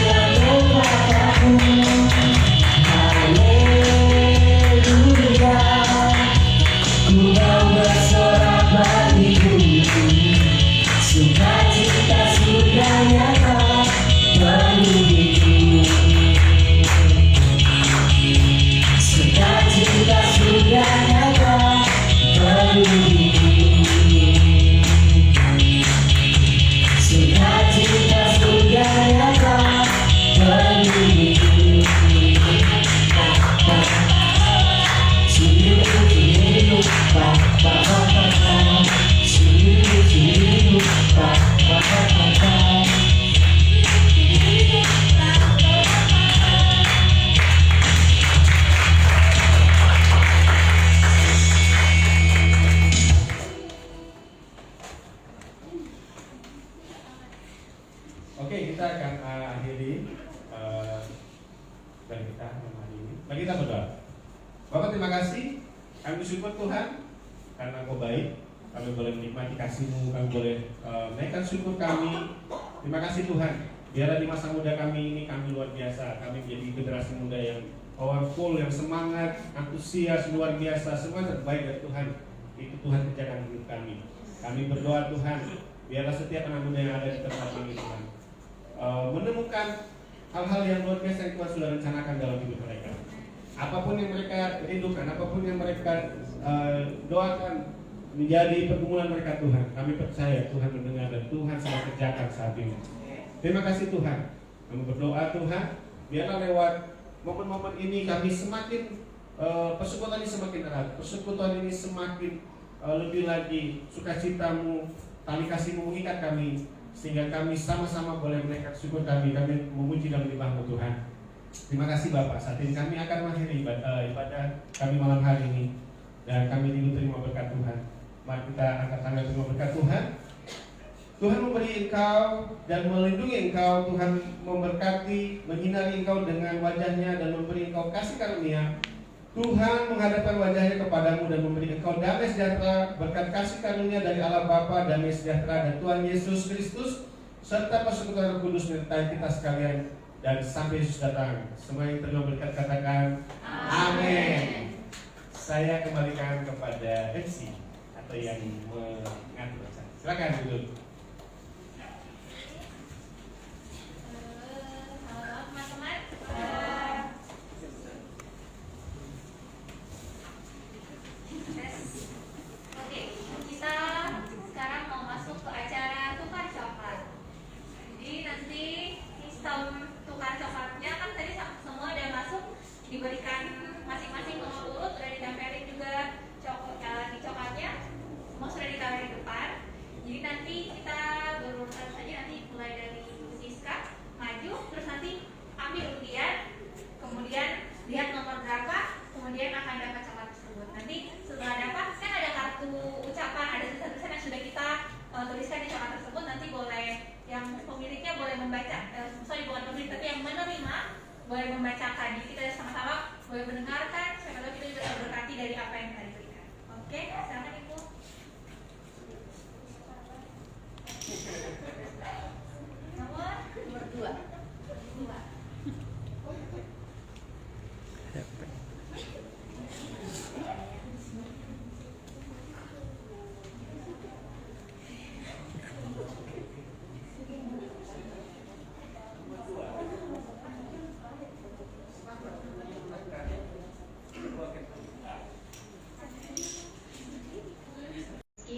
Oke, kita akan akhiri dan kita hari ini. Mari kita berdoa. Bapak, terima kasih. Kami bersyukur Tuhan karena Engkau baik. Kami boleh menikmati kasih-Mu, kami boleh menaikkan syukur kami. Terima kasih Tuhan. Biarlah di masa muda kami ini kami luar biasa. Kami menjadi generasi muda yang powerful, yang semangat, antusias, luar biasa. Semua terbaik dari Tuhan. Itu Tuhan kerjakan hidup kami. Kami berdoa Tuhan, biarlah setiap anak muda yang ada di tempat ini Tuhan menemukan hal-hal yang luar biasa yang Tuhan sudah rencanakan dalam hidup mereka. Apapun yang mereka rindukan, apapun yang mereka doakan menjadi pergumulan mereka Tuhan, kami percaya Tuhan mendengar dan Tuhan sedang kerjakan saat ini. Terima kasih Tuhan. Kami berdoa Tuhan, biarlah lewat momen-momen ini kami semakin persekutuan ini semakin erat, persekutuan ini semakin lebih lagi sukacita-Mu, tali kasih-Mu mengikat kami, sehingga kami sama-sama boleh menaikkan syukur kami memuji dan menyembah-Mu Tuhan. Terima kasih Bapak. Saat ini kami akan mengakhiri ibadah kami malam hari ini, dan kami rindu terima berkat Tuhan. Mari kita angkat tangan terima berkat Tuhan. Tuhan memberi Engkau dan melindungi Engkau. Tuhan memberkati, menyinari Engkau dengan wajah-Nya dan memberi Engkau kasih karunia. Tuhan menghadapkan wajah-Nya kepadamu dan memberi Engkau damai sejahtera, berkat kasih karunia dari Allah Bapa, damai sejahtera dan Tuhan Yesus Kristus, serta persekutuan Roh Kudus menyertai kita sekalian dan sampai Yesus datang. Semua yang terima berkat katakan amin. Saya kembalikan kepada MC atau yang mengatur. Silakan duduk. Halo teman-teman. Oke, kita sekarang mau masuk ke acara tukar coklat. Jadi nanti sistem tukar coklatnya kan tadi semua udah masuk, diberikan masing-masing nomor urut, udah ditempelin juga di coklatnya, semua sudah ditaruh di depan. Jadi nanti kita berurutan saja, nanti mulai dari Siska maju, terus nanti ambil undian, kemudian lihat nomor berapa, kemudian akan dapat coklat tersebut. Nanti setelah dapat kan ada kartu ucapan, ada tulisan-tulisan yang sudah kita tuliskan di coklat tersebut. Nanti boleh yang pemiliknya boleh membaca, bukan pemilik tapi yang menerima boleh membacakan. Jadi kita sama-sama boleh mendengarkan, siapa tahu kita juga terberkati dari apa yang kita diberikan. Oke, silakan Ibu. Nomor 2.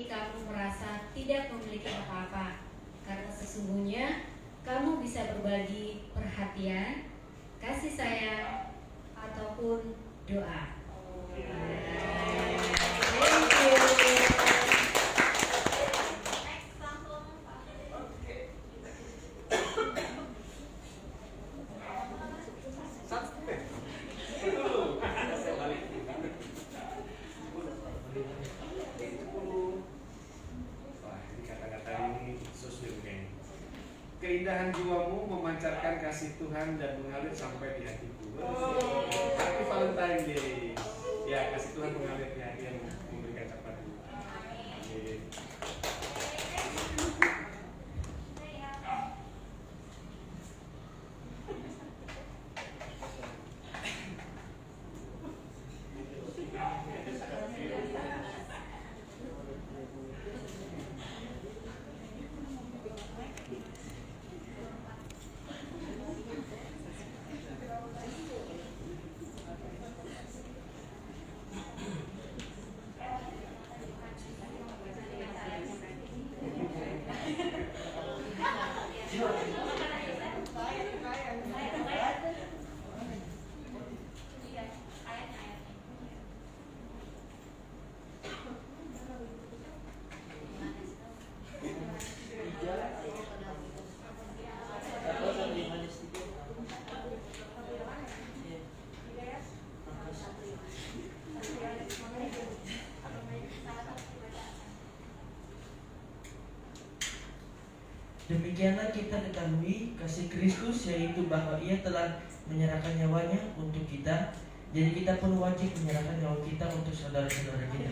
Kamu merasa tidak memiliki apa-apa, karena sesungguhnya kamu bisa berbagi perhatian, kasih sayang, ataupun doa. Thank you. Next, langsung Keindahan jiwamu memancarkan kasih Tuhan dan mengalir sampai di hatiku. Happy Valentine Day. Ya, kasih Tuhan mengalir di hati yang memberikan coklat. Amin. Demikianlah kita ketahui kasih Kristus, yaitu bahwa Ia telah menyerahkan nyawanya untuk kita. Jadi kita pun wajib menyerahkan nyawa kita untuk saudara-saudara kita.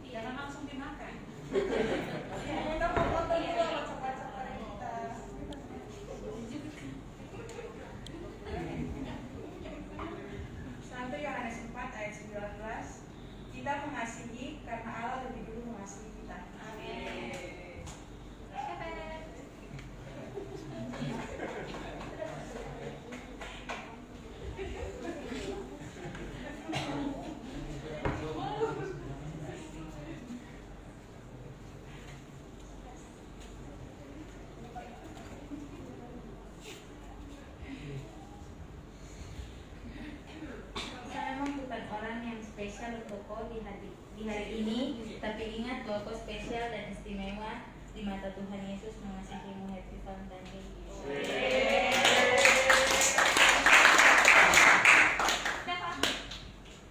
Jangan langsung dimakan. Kita mau foto dulu sama saudara kita. 1 Yohanes 4 ayat 19. Kita mengasihi karena Allah lebih dulu mengasihi kita. Amin. Saya memang bukan orang yang spesial untuk kau di hari ini, tapi ingat bahwa kau spesial dan istimewa di mata Tuhan Yesus mengasihimu. Happy Valentine's Day.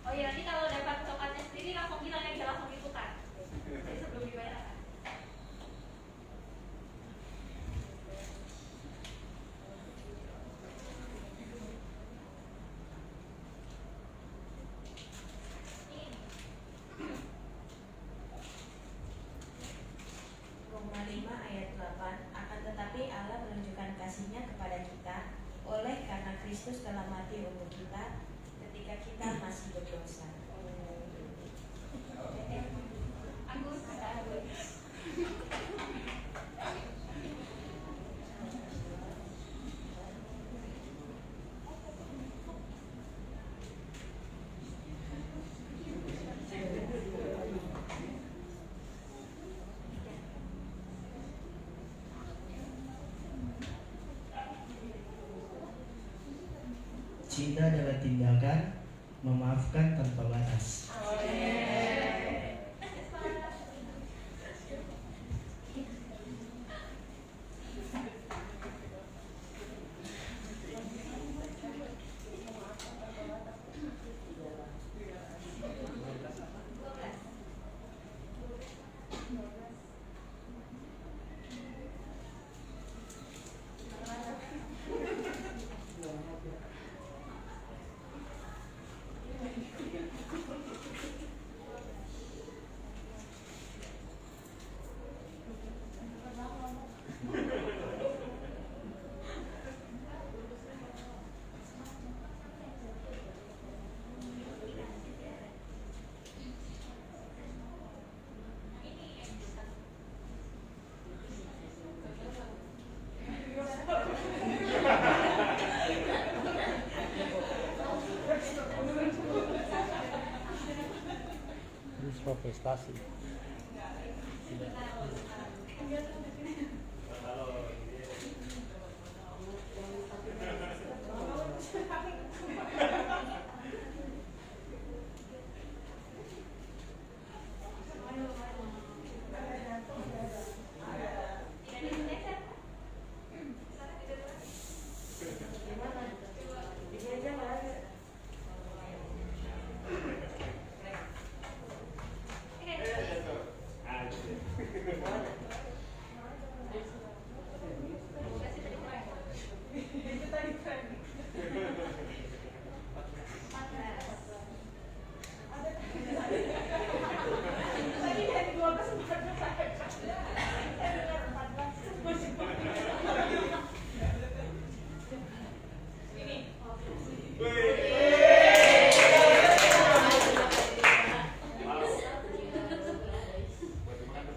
Oh iya, nanti kalau dapat coklatnya sendiri langsung bilang aja, langsung ditukar. Jadi sebelum dibayar. Roma 5 ayat 8. Akan tetapi Allah menunjukkan kasih-Nya kepada kita oleh karena Kristus telah mati untuk kita ketika kita masih berdosa. Agus, Cinta adalah tindakan memaafkan tanpa batas. Prestasi.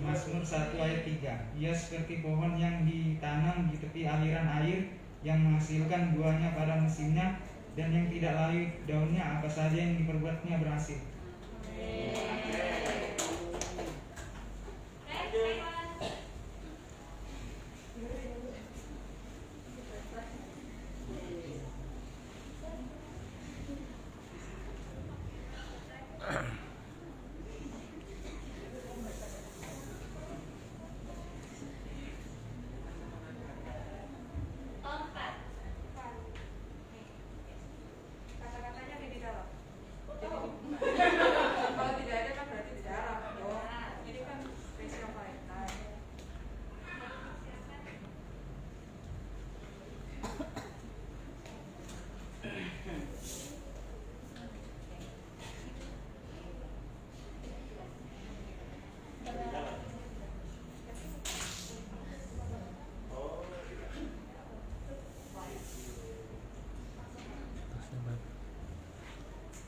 Mazmur 1 ayat 3. Ia seperti pohon yang ditanam di tepi aliran air, yang menghasilkan buahnya pada musimnya, dan yang tidak layu daunnya, apa saja yang diperbuatnya berhasil.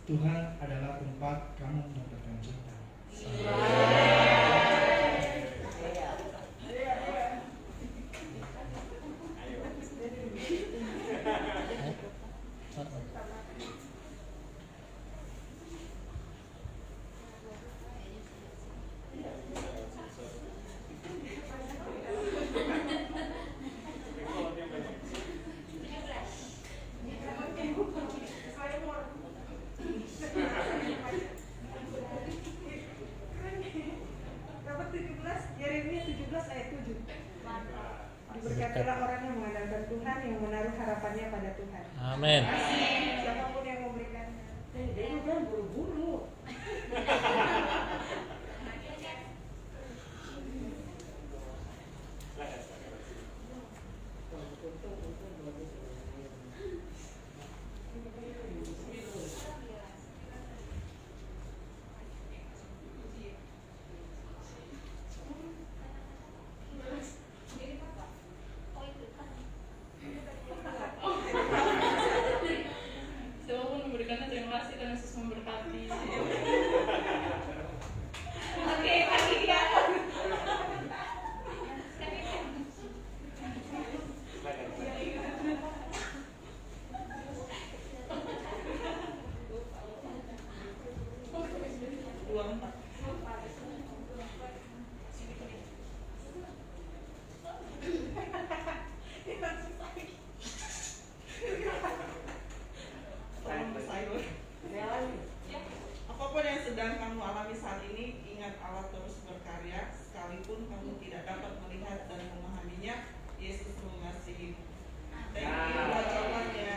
Tuhan adalah tempat kamu mendapatkan cinta. Roma 17, Yeremia 17 ayat 7. Diberkatilah orang yang mengandalkan Tuhan, yang menaruh harapannya pada Tuhan. Amin. Siapapun yang memberikan. Dia jangan buru-buru. Siapapun memberikannya, terima kasih karena Yesus memberkati. Oke, pagi ya. Apapun yang sedang kamu alami saat ini, ingat Allah terus berkarya, sekalipun kamu tidak dapat melihat dan memahaminya. Yesus mengasihi. Thank you buat jawabannya.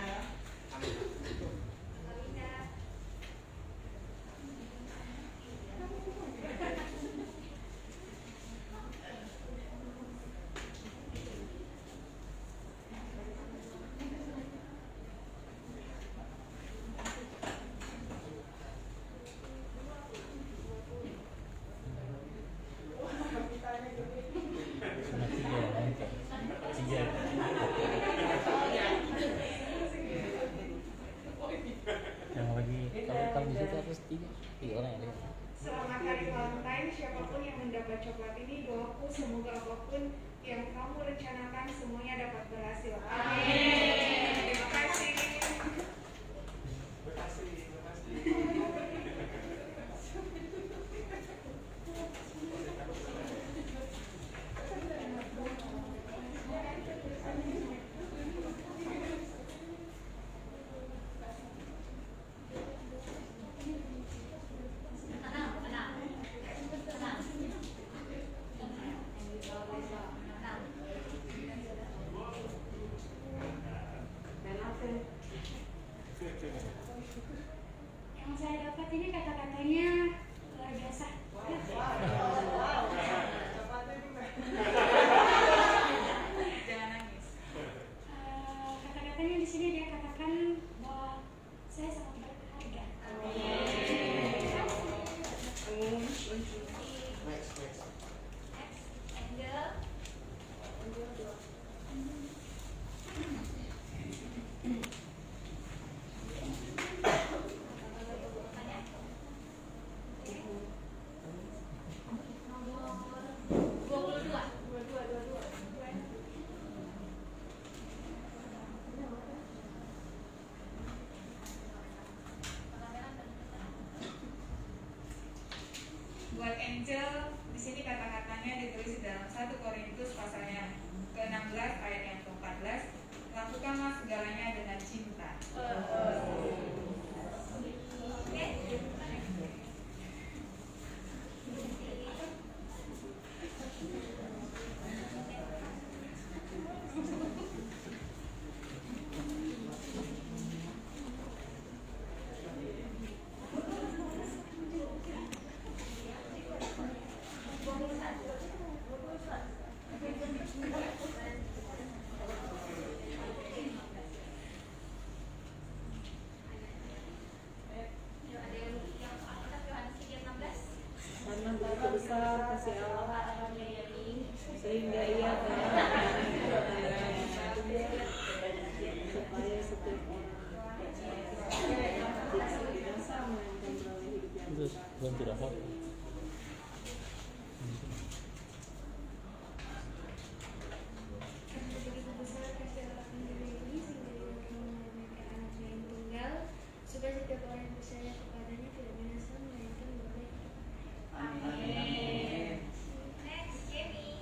Selamat Hari Valentine, siapapun yang mendapat coklat ini, doaku semoga apapun yang kamu rencanakan semuanya dapat berhasil. Amin. Terima kasih. Yang saya dapat ini kata-katanya luar biasa. Jangan nangis. Kata-katanya di sini dia katakan bahwa saya sangat berharga. Buat Angel, di sini kata-katanya ditulis dalam 1 Korintus pasalnya ke-16 ayat yang ke-14. Lakukanlah segalanya dengan cinta. Karena begitu besar kasih Allah sehingga Ia supaya setiap orang belum tidak apa. Karena begitu besar kasih Allah akan dunia ini sehingga Dia telah memberikan anaknya yang tunggal supaya setiap orang yang percaya kepadanya tidak binasa melainkan beroleh hidup. Amin. Next, Jamie.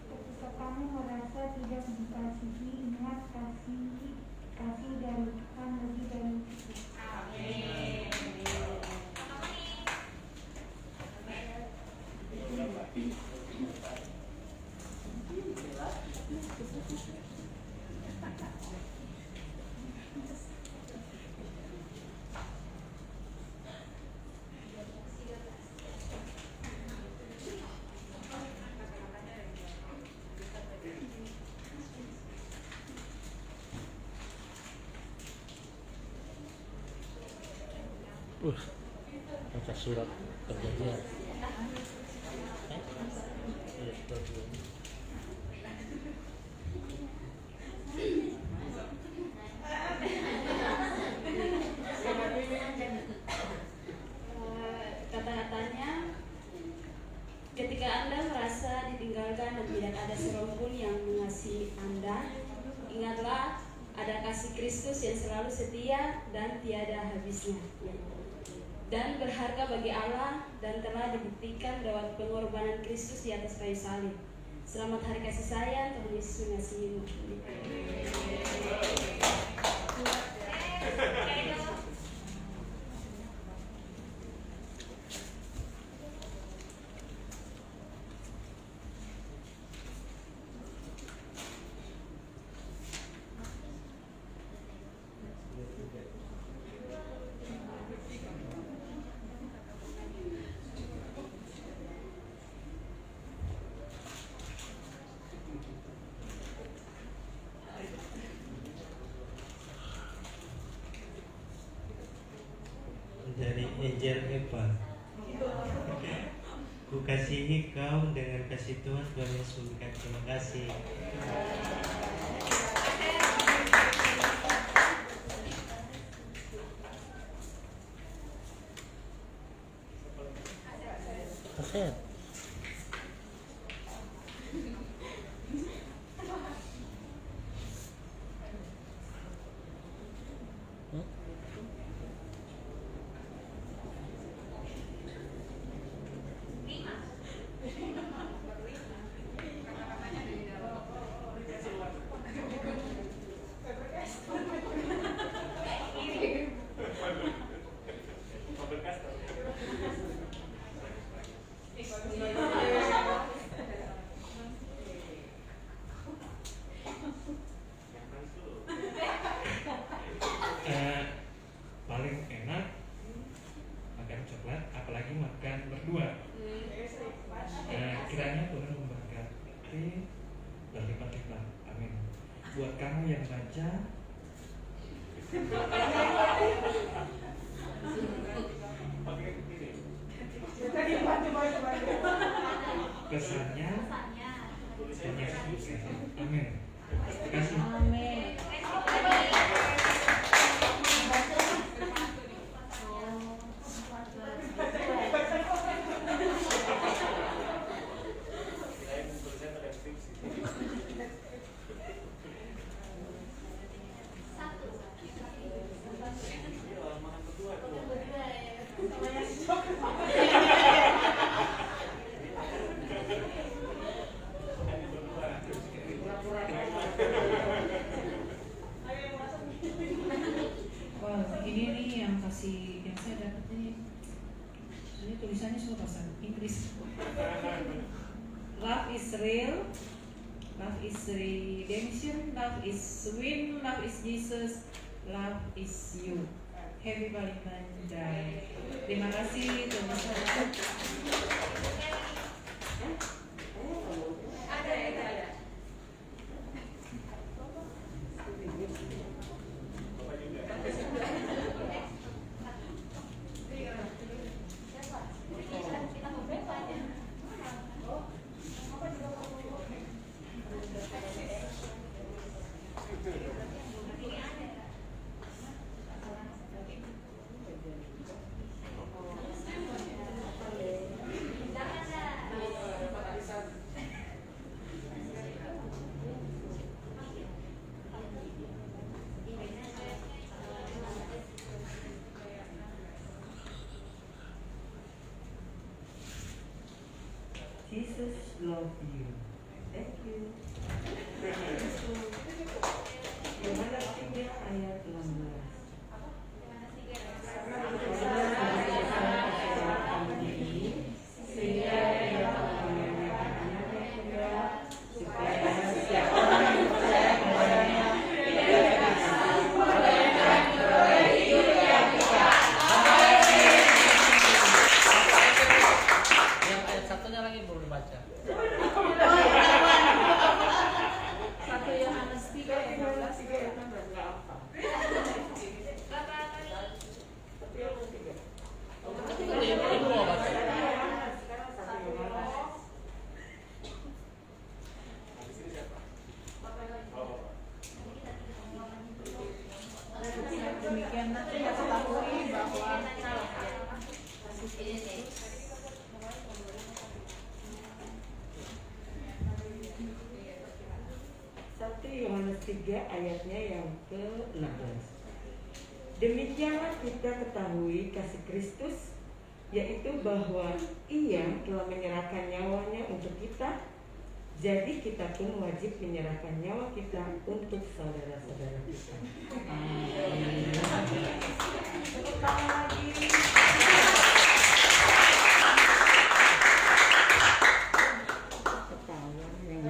Ketika kamu merasa tidak dikasihi, ingat kasih dari Tuhan lebih dari cukup. Amin. Baca surat perjanjian. Iya, perjanjian. Kata-katanya, ketika Anda merasa ditinggalkan dan tidak ada seorang pun yang mengasihi Anda, ingatlah ada kasih Kristus yang selalu setia dan tiada habisnya, dan berharga bagi Allah, dan telah dibuktikan lewat pengorbanan Kristus di atas kayu salib. Selamat hari kasih sayang, Tuhan Yesus mengasihimu. Dari Angel Eva. Ku kasihi kau dengan kasih Tuhan Yesus. Terima kasih. Akhir. Paling enak makan coklat, apalagi makan berdua. Kiranya Tuhan memberkati berlipat-lipat. Amin. Buat kamu yang baca, kesannya banyak sukses. Amin. Terima kasih. Amin. Wah, ini nih yang saya dapat ini tulisannya semua bahasa Inggris. Love is real, love is redemption, love is win, love is Jesus, love is you. Happy Valentine's Day. Terima kasih teman-teman. Ada. Jesus love you. Thank you. Yohanes 3 ayat 16. Yang ayat satunya lagi belum dibaca. 1 Yohanes 3 ayat 16. Ibu mau baca. Demikianlah kita ketahui bahwa 1 Yohanes 3 ayatnya yang ke-16. Demikianlah kita ketahui kasih Kristus, yaitu bahwa Ia telah menyerahkan nyawanya untuk kita. Jadi kita pun wajib menyerahkan nyawa kita untuk saudara-saudara kita. Amin. Tepuk tangan lagi. Ketawa yang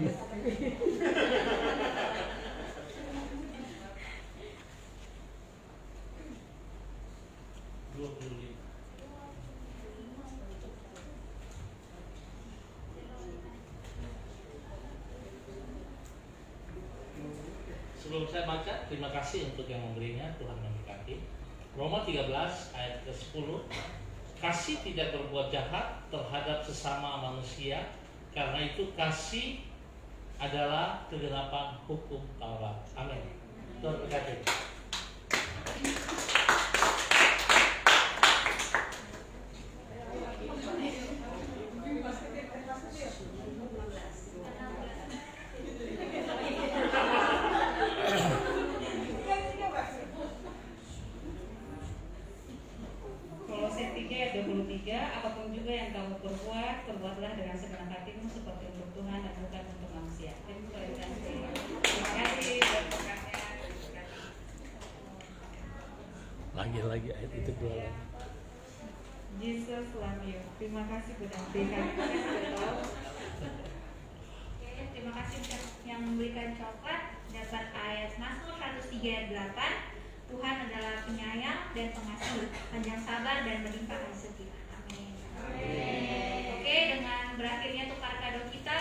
Sebelum saya baca, terima kasih untuk yang memberinya, Tuhan memberkati. Roma 13 ayat ke-10. Kasih tidak berbuat jahat terhadap sesama manusia, karena itu kasih adalah kegenapan hukum Taurat. Amin. Tuhan berkati. Kolose 3 ayat 23, apapun juga yang kamu perbuat, perbuatlah dengan segenap hatimu seperti untuk Tuhan dan bukan untuk manusia. Terima kasih. Lagi ayat itu dua lagi. Jesus love you. Terima kasih sudah memberikan. Terima kasih yang memberikan coklat. Dapat ayat Mazmur 103 ayat 8. Tuhan adalah penyayang dan pengasih, panjang sabar dan melimpah kasih setia. Amin. Oke, dengan berakhirnya tukar kado kita